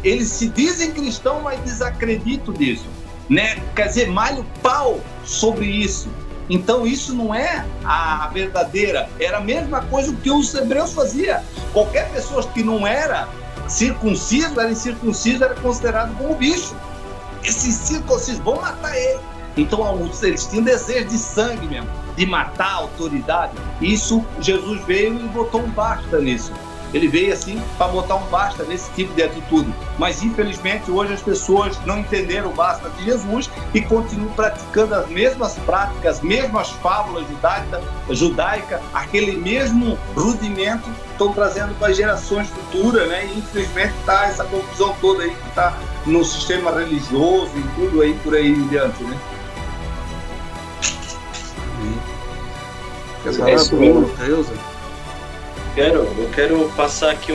eles se dizem cristãos, mas desacreditam disso, né? Quer dizer, malha o pau sobre isso. Então isso não é a verdadeira. Era a mesma coisa que os hebreus faziam. Qualquer pessoa que não era circunciso, era incircunciso, era considerado como bicho. Esses circuncisos vão matar ele. Então eles tinham desejo de sangue mesmo, de matar a autoridade. Isso Jesus veio e botou um basta nisso. Ele veio assim para botar um basta nesse tipo de atitude. Mas infelizmente hoje as pessoas não entenderam o basta de Jesus e continuam praticando as mesmas práticas, as mesmas fábulas judaicas, aquele mesmo rudimento, estão trazendo para as gerações futuras, né? E infelizmente está essa confusão toda aí que está no sistema religioso e tudo aí por aí em diante, né? Quer falar comigo, Elza? Eu quero passar aqui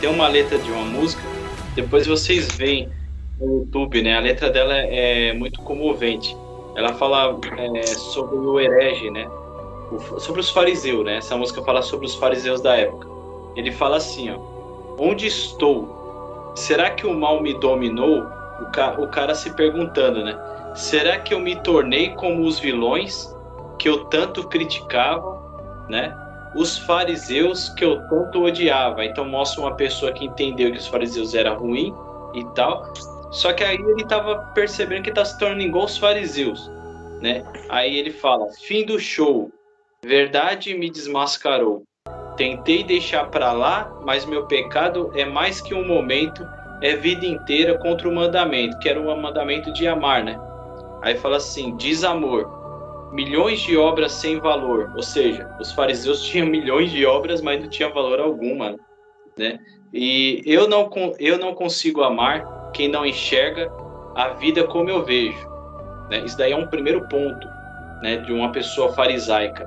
tem uma letra de uma música, depois vocês veem no YouTube, né? A letra dela é muito comovente. Ela fala sobre o herege, né? Sobre os fariseus, né? Essa música fala sobre os fariseus da época. Ele fala assim, ó: onde estou? Será que o mal me dominou? O cara se perguntando, né? Será que eu me tornei como os vilões que eu tanto criticava, né? Os fariseus que eu tanto odiava. Então mostra uma pessoa que entendeu que os fariseus eram ruins e tal. Só que aí ele estava percebendo que está se tornando igual os fariseus, né? Aí ele fala: fim do show, verdade me desmascarou. Tentei deixar para lá, mas meu pecado é mais que um momento, é vida inteira contra o mandamento, que era o mandamento de amar, né? Aí fala assim: desamor, milhões de obras sem valor. Ou seja, os fariseus tinham milhões de obras, mas não tinha valor alguma, né? E eu não consigo amar quem não enxerga a vida como eu vejo, né? Isso daí é um primeiro ponto, né, de uma pessoa farisaica.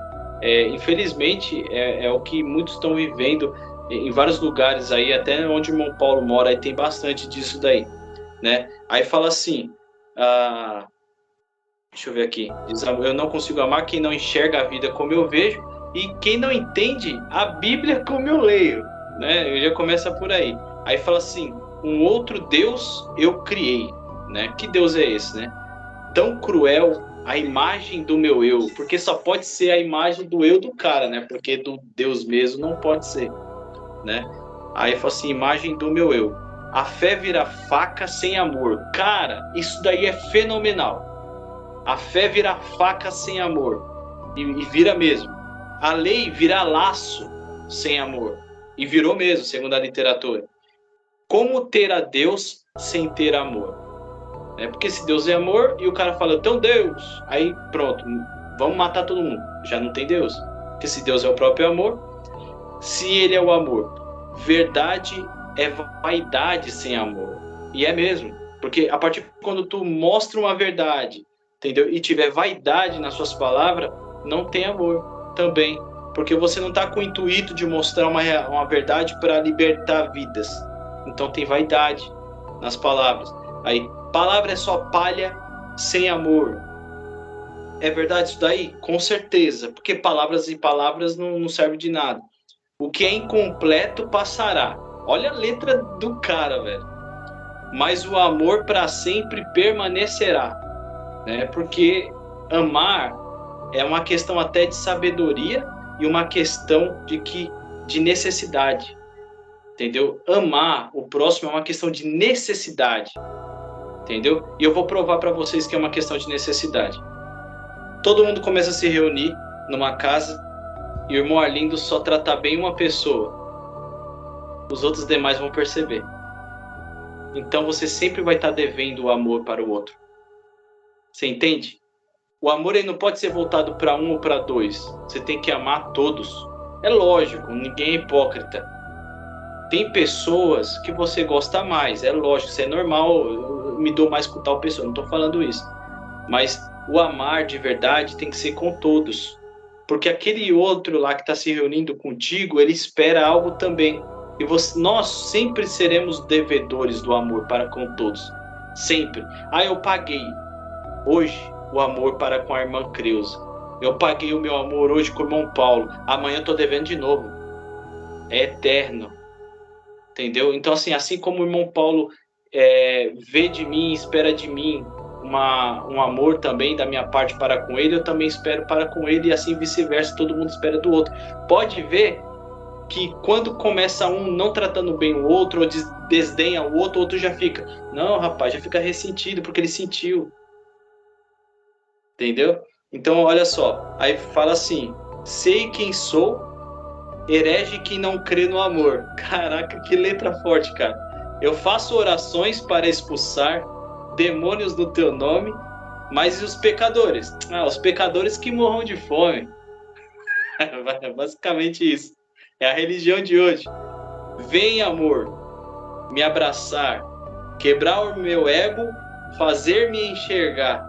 Infelizmente é o que muitos estão vivendo em vários lugares aí, até onde o irmão Paulo mora, aí tem bastante disso daí, né? Aí fala assim, deixa eu ver aqui, diz: eu não consigo amar quem não enxerga a vida como eu vejo, E quem não entende a Bíblia como eu leio, né? Eu já começa por aí. Aí fala assim, um outro Deus eu criei, né? Que Deus é esse, né? Tão cruel, a imagem do meu eu, porque só pode ser a imagem do eu do cara, né? Porque do Deus mesmo não pode ser, né? Aí fala assim, imagem do meu eu. A fé vira faca sem amor. Cara, isso daí é fenomenal. A fé vira faca sem amor. E vira mesmo. A lei vira laço sem amor. E virou mesmo, segundo a literatura. Como ter a Deus sem ter amor? Porque se Deus é amor e o cara fala, então Deus, aí pronto, vamos matar todo mundo. Já não tem Deus. Porque se Deus é o próprio amor, se ele é o amor, verdade é vaidade sem amor. E é mesmo. Porque a partir de quando tu mostra uma verdade, entendeu? E tiver vaidade nas suas palavras, não tem amor também. Porque você não está com o intuito de mostrar uma verdade para libertar vidas. Então tem vaidade nas palavras. Aí, palavra é só palha sem amor. É verdade isso daí? Com certeza. Porque palavras e palavras não servem de nada. O que é incompleto passará. Olha a letra do cara, velho. Mas o amor para sempre permanecerá. Né? Porque amar é uma questão até de sabedoria e uma questão de necessidade. Entendeu? Amar o próximo é uma questão de necessidade. Entendeu? E eu vou provar para vocês que é uma questão de necessidade. Todo mundo começa a se reunir numa casa e o irmão Arlindo só trata bem uma pessoa. Os outros demais vão perceber. Então você sempre vai estar devendo o amor para o outro. Você entende? O amor ele não pode ser voltado para um ou para dois. Você tem que amar todos. É lógico, ninguém é hipócrita. Tem pessoas que você gosta mais. É lógico, isso é normal. Eu me dou mais com tal pessoa, não estou falando isso. Mas o amar de verdade tem que ser com todos. Porque aquele outro lá que está se reunindo contigo, ele espera algo também. E nós sempre seremos devedores do amor para com todos. Sempre. Eu paguei hoje o amor para com a irmã Creuza. Eu paguei o meu amor hoje com o irmão Paulo. Amanhã eu estou devendo de novo. É eterno. Entendeu? Então, assim como o irmão Paulo vê de mim, espera de mim um amor também da minha parte para com ele, eu também espero para com ele e assim vice-versa, todo mundo espera do outro. Pode ver que quando começa um não tratando bem o outro, ou desdenha o outro já fica, não rapaz, já fica ressentido porque ele sentiu. Entendeu? Então olha só, aí fala assim, sei quem sou, herege que não crê no amor. Caraca, que letra forte, cara. Eu faço orações para expulsar demônios do teu nome, mas e os pecadores? Os pecadores que morram de fome. Basicamente isso. É a religião de hoje. Vem, amor, me abraçar, quebrar o meu ego, fazer-me enxergar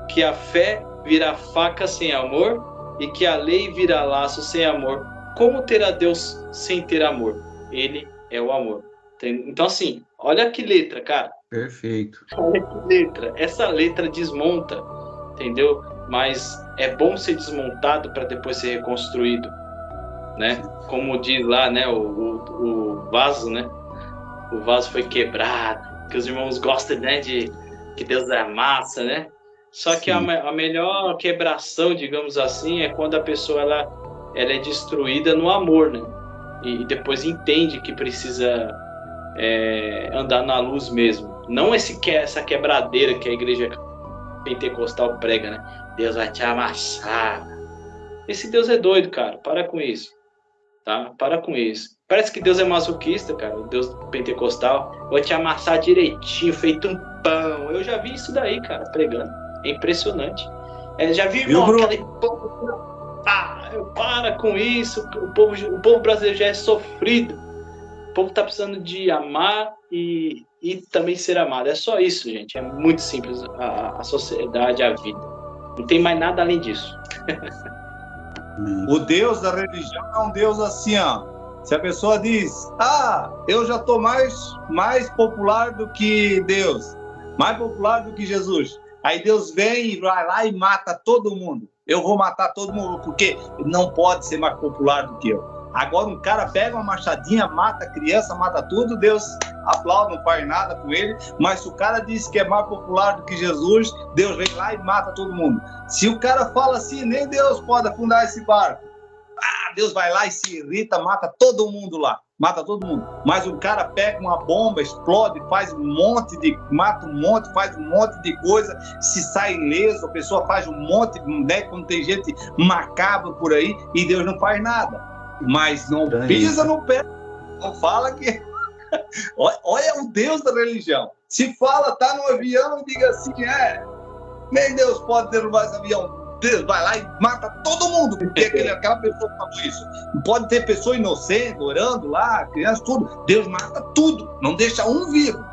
que a fé vira faca sem amor e que a lei vira laço sem amor. Como ter a Deus sem ter amor? Ele é o amor. Então, assim, olha que letra, cara. Perfeito. Olha que letra. Essa letra desmonta, entendeu? Mas é bom ser desmontado para depois ser reconstruído, né? Como diz lá, né? O vaso, né? O vaso foi quebrado, que os irmãos gostam, né? De que Deus amassa, né? Só que a melhor quebração, digamos assim, é quando a pessoa ela é destruída no amor, né? E depois entende que precisa andar na luz mesmo. Não essa quebradeira que a igreja pentecostal prega, né? Deus vai te amassar. Esse Deus é doido, cara. Para com isso. Tá? Para com isso. Parece que Deus é masoquista, cara. O Deus pentecostal. Vou te amassar direitinho, feito um pão. Eu já vi isso daí, cara, pregando. É impressionante. Já vi, irmão, aquele povo... para com isso. O povo brasileiro já é sofrido. O povo tá precisando de amar e também ser amado. É só isso, gente. É muito simples a sociedade, a vida. Não tem mais nada além disso. O Deus da religião é um Deus assim, ó. Se a pessoa diz, eu já tô mais popular do que Deus, mais popular do que Jesus, Aí Deus vem e vai lá e mata todo mundo. Eu vou matar todo mundo, porque não pode ser mais popular do que eu. Agora um cara pega uma machadinha, mata a criança, mata tudo, Deus aplaude, não faz nada com ele, mas se o cara diz que é mais popular do que Jesus, Deus vem lá e mata todo mundo. Se o cara fala assim, nem Deus pode afundar esse barco. Deus vai lá e se irrita, mata todo mundo lá, mata todo mundo. Mas o cara pega uma bomba, explode, faz um monte de, mata um monte, faz um monte de coisa, se sai ileso, a pessoa faz um monte, né, quando tem gente macabra por aí, e Deus não faz nada. Mas não pisa no pé, não fala que... Olha o Deus da religião. Se fala, tá no avião, diga assim, nem Deus pode derrubar esse avião. Deus vai lá e mata todo mundo, porque aquela pessoa falou isso. Pode ter pessoa inocente, orando lá, criança, tudo. Deus mata tudo, não deixa um vivo.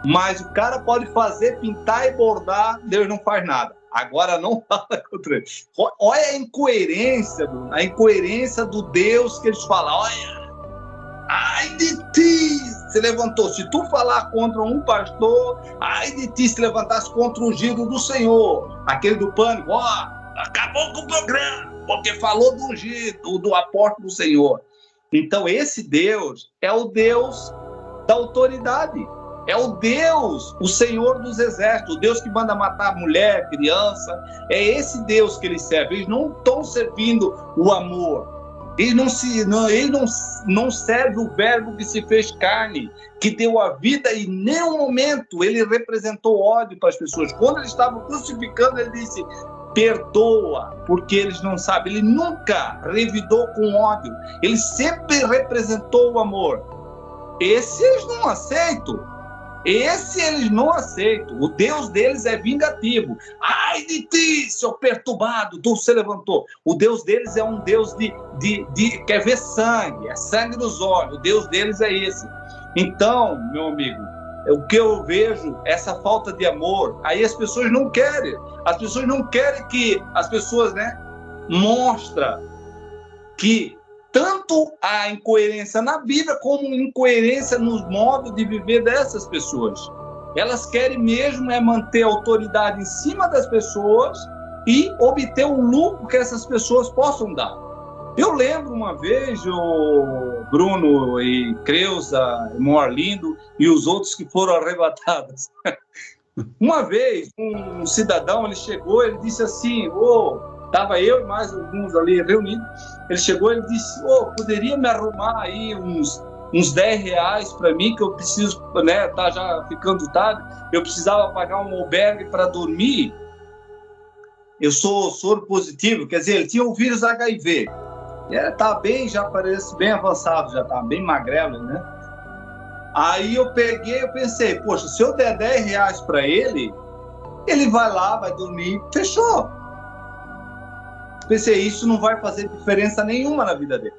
Mas o cara pode fazer, pintar e bordar, Deus não faz nada. Agora não fala contra ele. Olha a incoerência, Bruno, a incoerência do Deus que eles falam. Olha, ai de ti, se levantou. Se tu falar contra um pastor, ai de ti se levantasse contra o ungido do Senhor. Aquele do pânico, acabou com o programa, porque falou do ungido, do apóstolo do Senhor. Então esse Deus é o Deus da autoridade. É o Deus, o Senhor dos exércitos, o Deus que manda matar mulher, criança. É esse Deus que eles servem. Eles não estão servindo o amor. Eles não servem o verbo que se fez carne, que deu a vida, e em nenhum momento ele representou ódio para as pessoas. Quando eles estavam crucificando, ele disse, perdoa, porque eles não sabem. Ele nunca revidou com ódio. Ele sempre representou o amor. Esse eles não aceitam. Esse eles não aceitam. O Deus deles é vingativo. Ai de ti, seu perturbado, tu se levantou. O Deus deles é um Deus de quer ver sangue, é sangue nos olhos. O Deus deles é esse. Então, meu amigo, o que eu vejo, essa falta de amor, aí as pessoas não querem. As pessoas não querem que as pessoas, mostram que tanto a incoerência na Bíblia como incoerência nos modos de viver dessas pessoas. Elas querem mesmo manter a autoridade em cima das pessoas e obter o lucro que essas pessoas possam dar. Eu lembro uma vez, o Bruno e Creuza, irmão Arlindo e os outros que foram arrebatados. Uma vez, um cidadão, ele chegou, ele disse assim, estava eu e mais alguns ali reunidos. Ele chegou e disse, poderia me arrumar aí uns R$10 para mim, que eu preciso, tá já ficando tarde, eu precisava pagar um albergue para dormir. Eu sou soro positivo, quer dizer, ele tinha o vírus HIV. Tá bem, já parece bem avançado, já tá bem magrelo, né? Aí eu pensei, poxa, se eu der R$10 para ele vai lá, vai dormir, fechou. Pensei, isso não vai fazer diferença nenhuma na vida dele.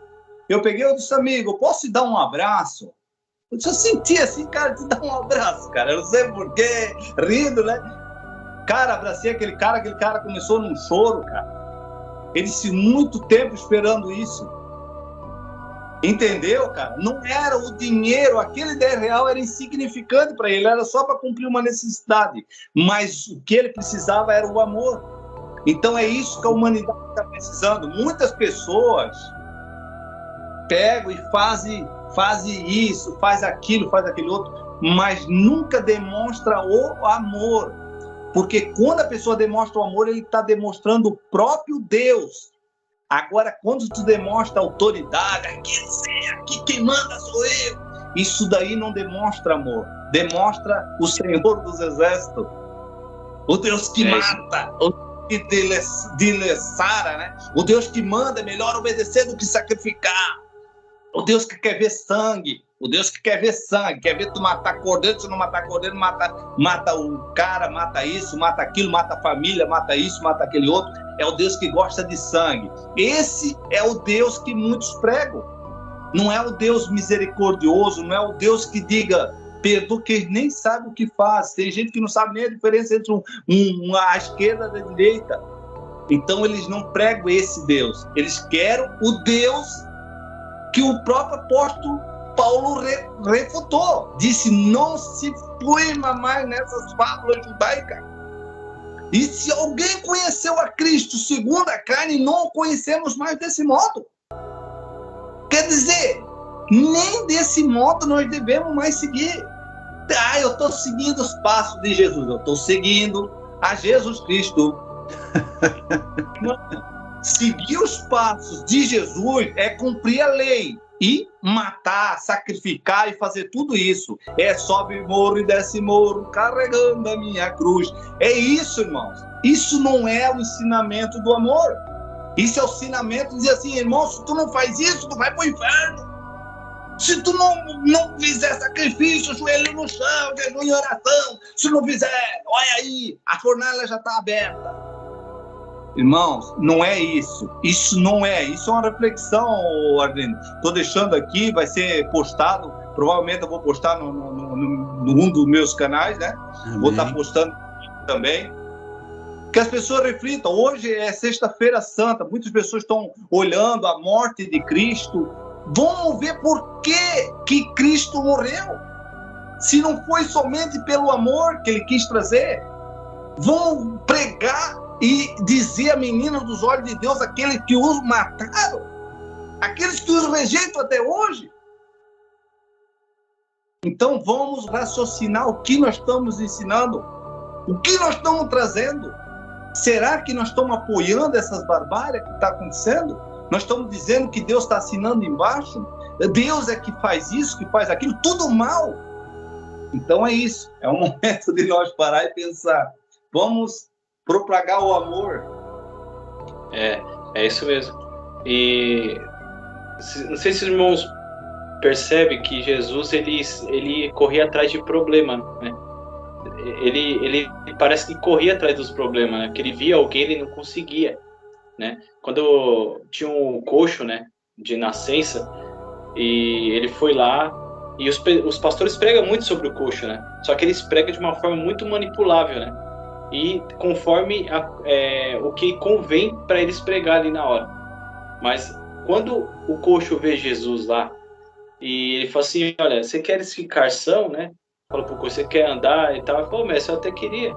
Eu disse, amigo, eu posso te dar um abraço? Eu senti assim, cara, te dar um abraço, cara. Eu não sei porquê, rindo, né? Cara, abracei aquele cara começou num choro, cara. Ele disse, muito tempo esperando isso. Entendeu, cara? Não era o dinheiro, aquele R$10 era insignificante para ele, era só para cumprir uma necessidade. Mas o que ele precisava era o amor. Então é isso que a humanidade está precisando. Muitas pessoas pegam e fazem isso, faz aquilo, faz aquele outro, mas nunca demonstra o amor. Porque quando a pessoa demonstra o amor, ele está demonstrando o próprio Deus. Agora, quando tu demonstra autoridade, aqui quem manda sou eu, isso daí não demonstra amor. Demonstra o Senhor dos Exércitos, o Deus que mata, de Sara, né? O Deus que manda, é melhor obedecer do que sacrificar. O Deus que quer ver sangue. O Deus que quer ver sangue, quer ver tu matar cordeiro, se não matar cordeiro, mata o cara, mata isso, mata aquilo, mata a família, mata isso, mata aquele outro. É o Deus que gosta de sangue. Esse é o Deus que muitos pregam. Não é o Deus misericordioso, não é o Deus que diga, perdoa, que nem sabe o que faz. Tem gente que não sabe nem a diferença entre a esquerda e a direita. Então eles não pregam esse Deus. Eles querem o Deus que o próprio apóstolo Paulo refutou. Disse, não se firma mais nessas fábulas judaicas. E se alguém conheceu a Cristo segundo a carne, não o conhecemos mais desse modo. Quer dizer, nem desse modo nós devemos mais seguir. Eu estou seguindo os passos de Jesus, eu estou seguindo a Jesus Cristo. Seguir os passos de Jesus é cumprir a lei e matar, sacrificar e fazer tudo isso. É sobe morro e desce morro, carregando a minha cruz. É isso, irmãos. Isso não é o ensinamento do amor. Isso é o ensinamento de dizer assim, irmão, se tu não faz isso, tu vai para o inferno. Se tu não fizer sacrifício, joelho no chão, jejum em oração, se não fizer, olha aí, a fornalha já está aberta. Irmãos, não é isso. Isso não é. Isso é uma reflexão, Arlindo. Estou deixando aqui, vai ser postado. Provavelmente eu vou postar num dos meus canais, né? Amém. Vou estar postando também. Que as pessoas reflitam. Hoje é Sexta-feira Santa. Muitas pessoas estão olhando a morte de Cristo. Vamos ver por que Cristo morreu. Se não foi somente pelo amor que ele quis trazer. Vamos pregar e dizer a menina dos olhos de Deus, aqueles que os mataram, aqueles que os rejeitam até hoje. Então vamos raciocinar o que nós estamos ensinando, o que nós estamos trazendo. Será que nós estamos apoiando essas barbáries que está acontecendo? Nós estamos dizendo que Deus está assinando embaixo? Deus é que faz isso, que faz aquilo, tudo mal. Então é isso, é o momento de nós parar e pensar, vamos propagar o amor. É isso mesmo. E não sei se os irmãos percebem que Jesus ele corria atrás de problema, né? Ele parece que corria atrás dos problemas, né? Que ele via alguém, ele não conseguia, né? Quando tinha um coxo, né, de nascença, e ele foi lá, e os pastores pregam muito sobre o coxo, né? Só que eles pregam de uma forma muito manipulável, né? E conforme o que convém para eles pregar ali na hora. Mas quando o coxo vê Jesus lá, e ele fala assim, olha, você quer ficar são, né? Fala pro coxo, você quer andar e tal? Ele falou, mestre, eu até queria.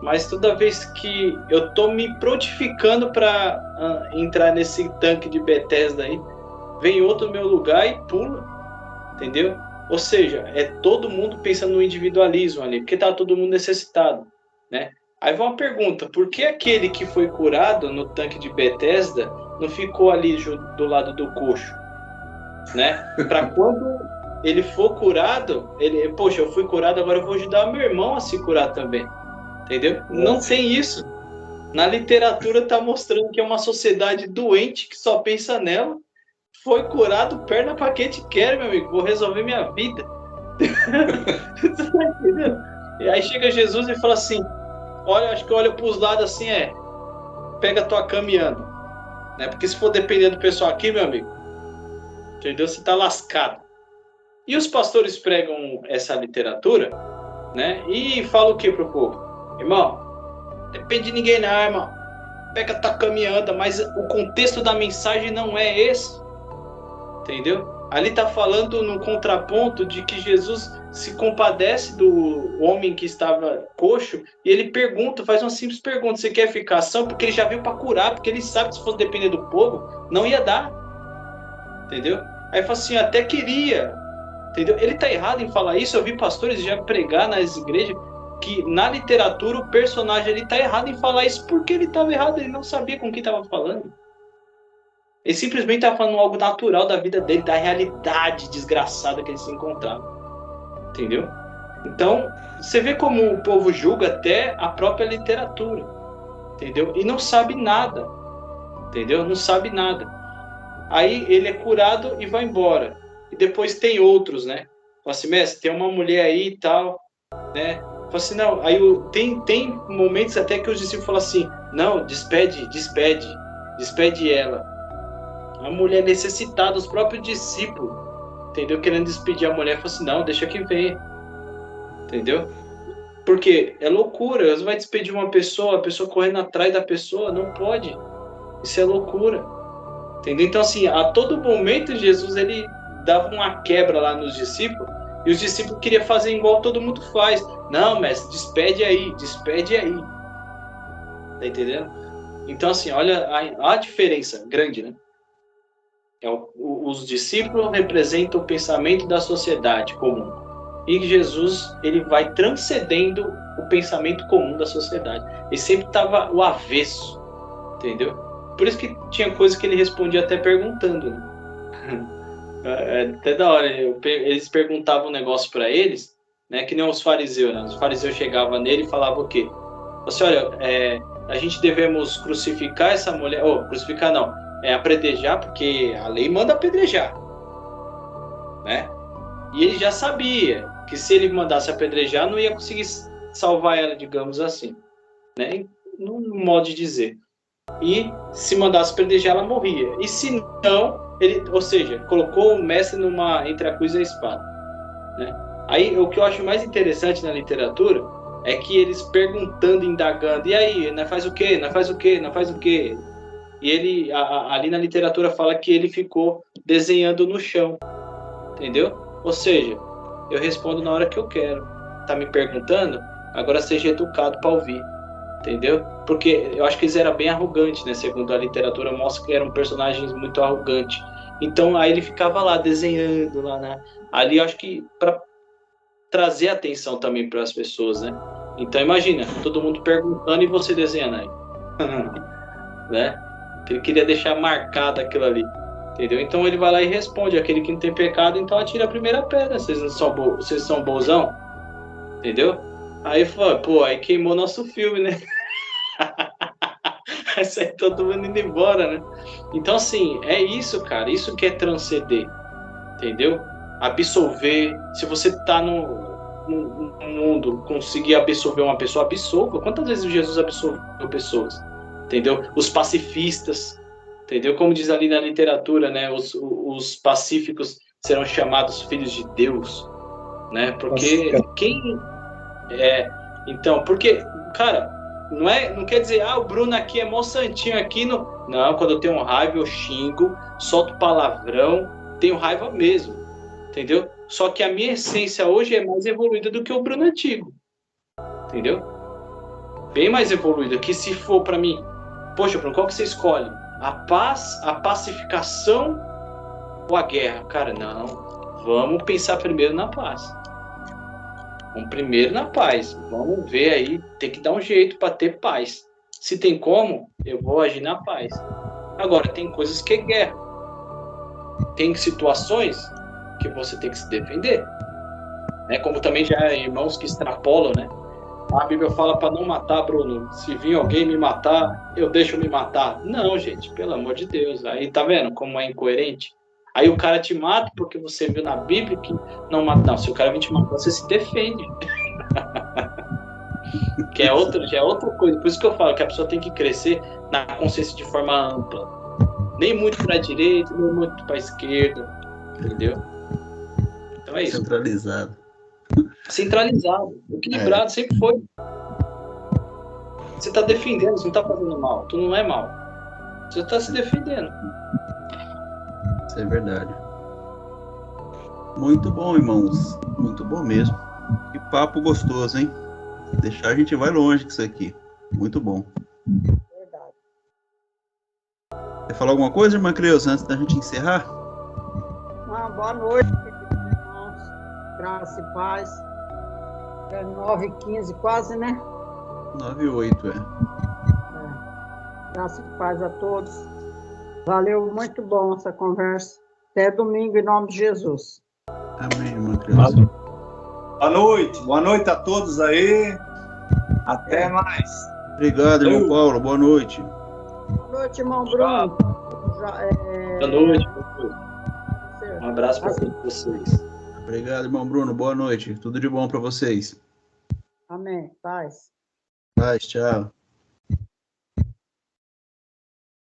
Mas toda vez que eu tô me prontificando para entrar nesse tanque de Betesda aí, vem outro no meu lugar e pula, entendeu? Ou seja, é todo mundo pensando no individualismo ali, porque tá todo mundo necessitado, né? Aí vai uma pergunta, por que aquele que foi curado no tanque de Betesda não ficou ali do lado do coxo, né? Para quando ele for curado, poxa, eu fui curado, agora eu vou ajudar meu irmão a se curar também, entendeu? Não tem isso. Na literatura tá mostrando que é uma sociedade doente que só pensa nela. Foi curado, perna pra quem te quer, meu amigo, vou resolver minha vida. Entendeu? E aí chega Jesus e fala assim, olha, acho que olha pros lados assim, pega a tua cama e anda, né? Porque se for depender do pessoal aqui, meu amigo, entendeu? Você tá lascado. E os pastores pregam essa literatura, né? E falam o que pro povo? Irmão, depende de ninguém não, irmão. Pega a tua cama e anda, mas o contexto da mensagem não é esse. Entendeu? Ali está falando no contraponto de que Jesus se compadece do homem que estava coxo e ele pergunta, faz uma simples pergunta, você quer ficar são? Porque ele já veio para curar, porque ele sabe que se fosse depender do povo, não ia dar. Entendeu? Aí fala assim, até queria. Entendeu? Ele está errado em falar isso, eu vi pastores já pregar nas igrejas que na literatura o personagem ele está errado em falar isso porque ele estava errado, ele não sabia com quem estava falando. Ele simplesmente estava falando algo natural da vida dele, da realidade desgraçada que ele se encontrava. Entendeu? Então, você vê como o povo julga até a própria literatura. Entendeu? E não sabe nada. Entendeu? Não sabe nada. Aí ele é curado e vai embora. E depois tem outros, né? Fala assim, mestre, tem uma mulher aí e tal, né? Fala assim, não. Aí tem momentos até que os discípulos falam assim, não, despede ela. A mulher necessitada, os próprios discípulos, entendeu? Querendo despedir a mulher, falou assim, não, deixa que venha, entendeu? Porque é loucura, você vai despedir uma pessoa, a pessoa correndo atrás da pessoa, não pode, isso é loucura, entendeu? Então assim, a todo momento Jesus, ele dava uma quebra lá nos discípulos, e os discípulos queriam fazer igual todo mundo faz, não, mestre, despede aí, Tá entendendo? Então, assim, olha a diferença grande, né? Os discípulos representam o pensamento da sociedade comum. E Jesus, ele vai transcendendo o pensamento comum da sociedade. Ele sempre estava o avesso, entendeu? Por isso que tinha coisas que ele respondia até perguntando, né? É até da hora. Eles perguntavam um negócio para eles, né? Que nem os fariseus, né? Os fariseus chegavam nele e falavam o quê? Você, olha, a gente devemos crucificar essa mulher... crucificar não. Apedrejar, porque a lei manda apedrejar, né? E ele já sabia que se ele mandasse apedrejar, não ia conseguir salvar ela, digamos assim, né? Num modo de dizer. E se mandasse apedrejar, ela morria. E se não, ou seja, colocou o mestre entre a cruz e a espada, né? Aí, o que eu acho mais interessante na literatura é que eles perguntando, indagando, e aí, né, faz o quê? Não faz o quê? Não faz o quê? E ele, ali na literatura, fala que ele ficou desenhando no chão, entendeu? Ou seja, eu respondo na hora que eu quero. Tá me perguntando? Agora seja educado para ouvir, entendeu? Porque eu acho que eles eram bem arrogantes, né? Segundo a literatura, mostra que eram personagens muito arrogantes. Então, aí ele ficava lá, desenhando lá, né? Ali, eu acho que para trazer atenção também para as pessoas, né? Então, imagina, todo mundo perguntando e você desenhando aí. Né? Ele queria deixar marcado aquilo ali, entendeu? Então ele vai lá e responde: aquele que não tem pecado, então atira a primeira pedra. Vocês são bonzão, entendeu? Aí fala, pô, aí queimou nosso filme, né? Aí sai todo mundo indo embora, né? Então, assim, é isso, cara, isso que é transcender, entendeu? Absolver. Se você tá no mundo, conseguir absolver uma pessoa, absolva. Quantas vezes Jesus absolveu pessoas? Entendeu? Os pacifistas, entendeu? Como diz ali na literatura, né? Os pacíficos serão chamados filhos de Deus, né? Porque então, porque, cara, não quer dizer, o Bruno aqui é mó santinho aqui, não, quando eu tenho raiva eu xingo, solto palavrão, tenho raiva mesmo, entendeu? Só que a minha essência hoje é mais evoluída do que o Bruno antigo, entendeu? Bem mais evoluída, que se for para mim, poxa, Bruno, qual que você escolhe? A paz, a pacificação ou a guerra? Cara, não. Vamos pensar primeiro na paz. Vamos primeiro na paz. Vamos ver aí, tem que dar um jeito para ter paz. Se tem como, eu vou agir na paz. Agora, tem coisas que é guerra. Tem situações que você tem que se defender. Né? Como também já há irmãos que extrapolam, né? A Bíblia fala para não matar, Bruno. Se vir alguém me matar, eu deixo me matar. Não, gente, pelo amor de Deus. Aí tá vendo como é incoerente? Aí o cara te mata porque você viu na Bíblia que não mata. Não, se o cara vir te matar, você se defende. Que já é outra coisa. Por isso que eu falo que a pessoa tem que crescer na consciência de forma ampla. Nem muito para a direita, nem muito para a esquerda. Entendeu? Então é isso. Centralizado, equilibrado, sempre foi. Você está defendendo, você não está fazendo mal. Tu não é mal. Você está se defendendo. Isso é verdade. Muito bom, irmãos. Muito bom mesmo. Que papo gostoso, hein? Deixar a gente vai longe com isso aqui. Muito bom. Verdade. Quer falar alguma coisa, irmã Creuza, antes da gente encerrar? Boa noite, irmãos. Graça e paz. É 9h15 quase, né? 9h08, Graça e paz a todos. Valeu, muito bom essa conversa. Até domingo, em nome de Jesus. Amém, irmã Creuza. Boa noite a todos aí. Até mais. Obrigado, irmão Paulo. Boa noite. Boa noite, irmão Bruno. Boa noite. Um abraço para todos vocês. Obrigado, irmão Bruno. Boa noite. Tudo de bom para vocês. Amém. Paz. Paz, tchau.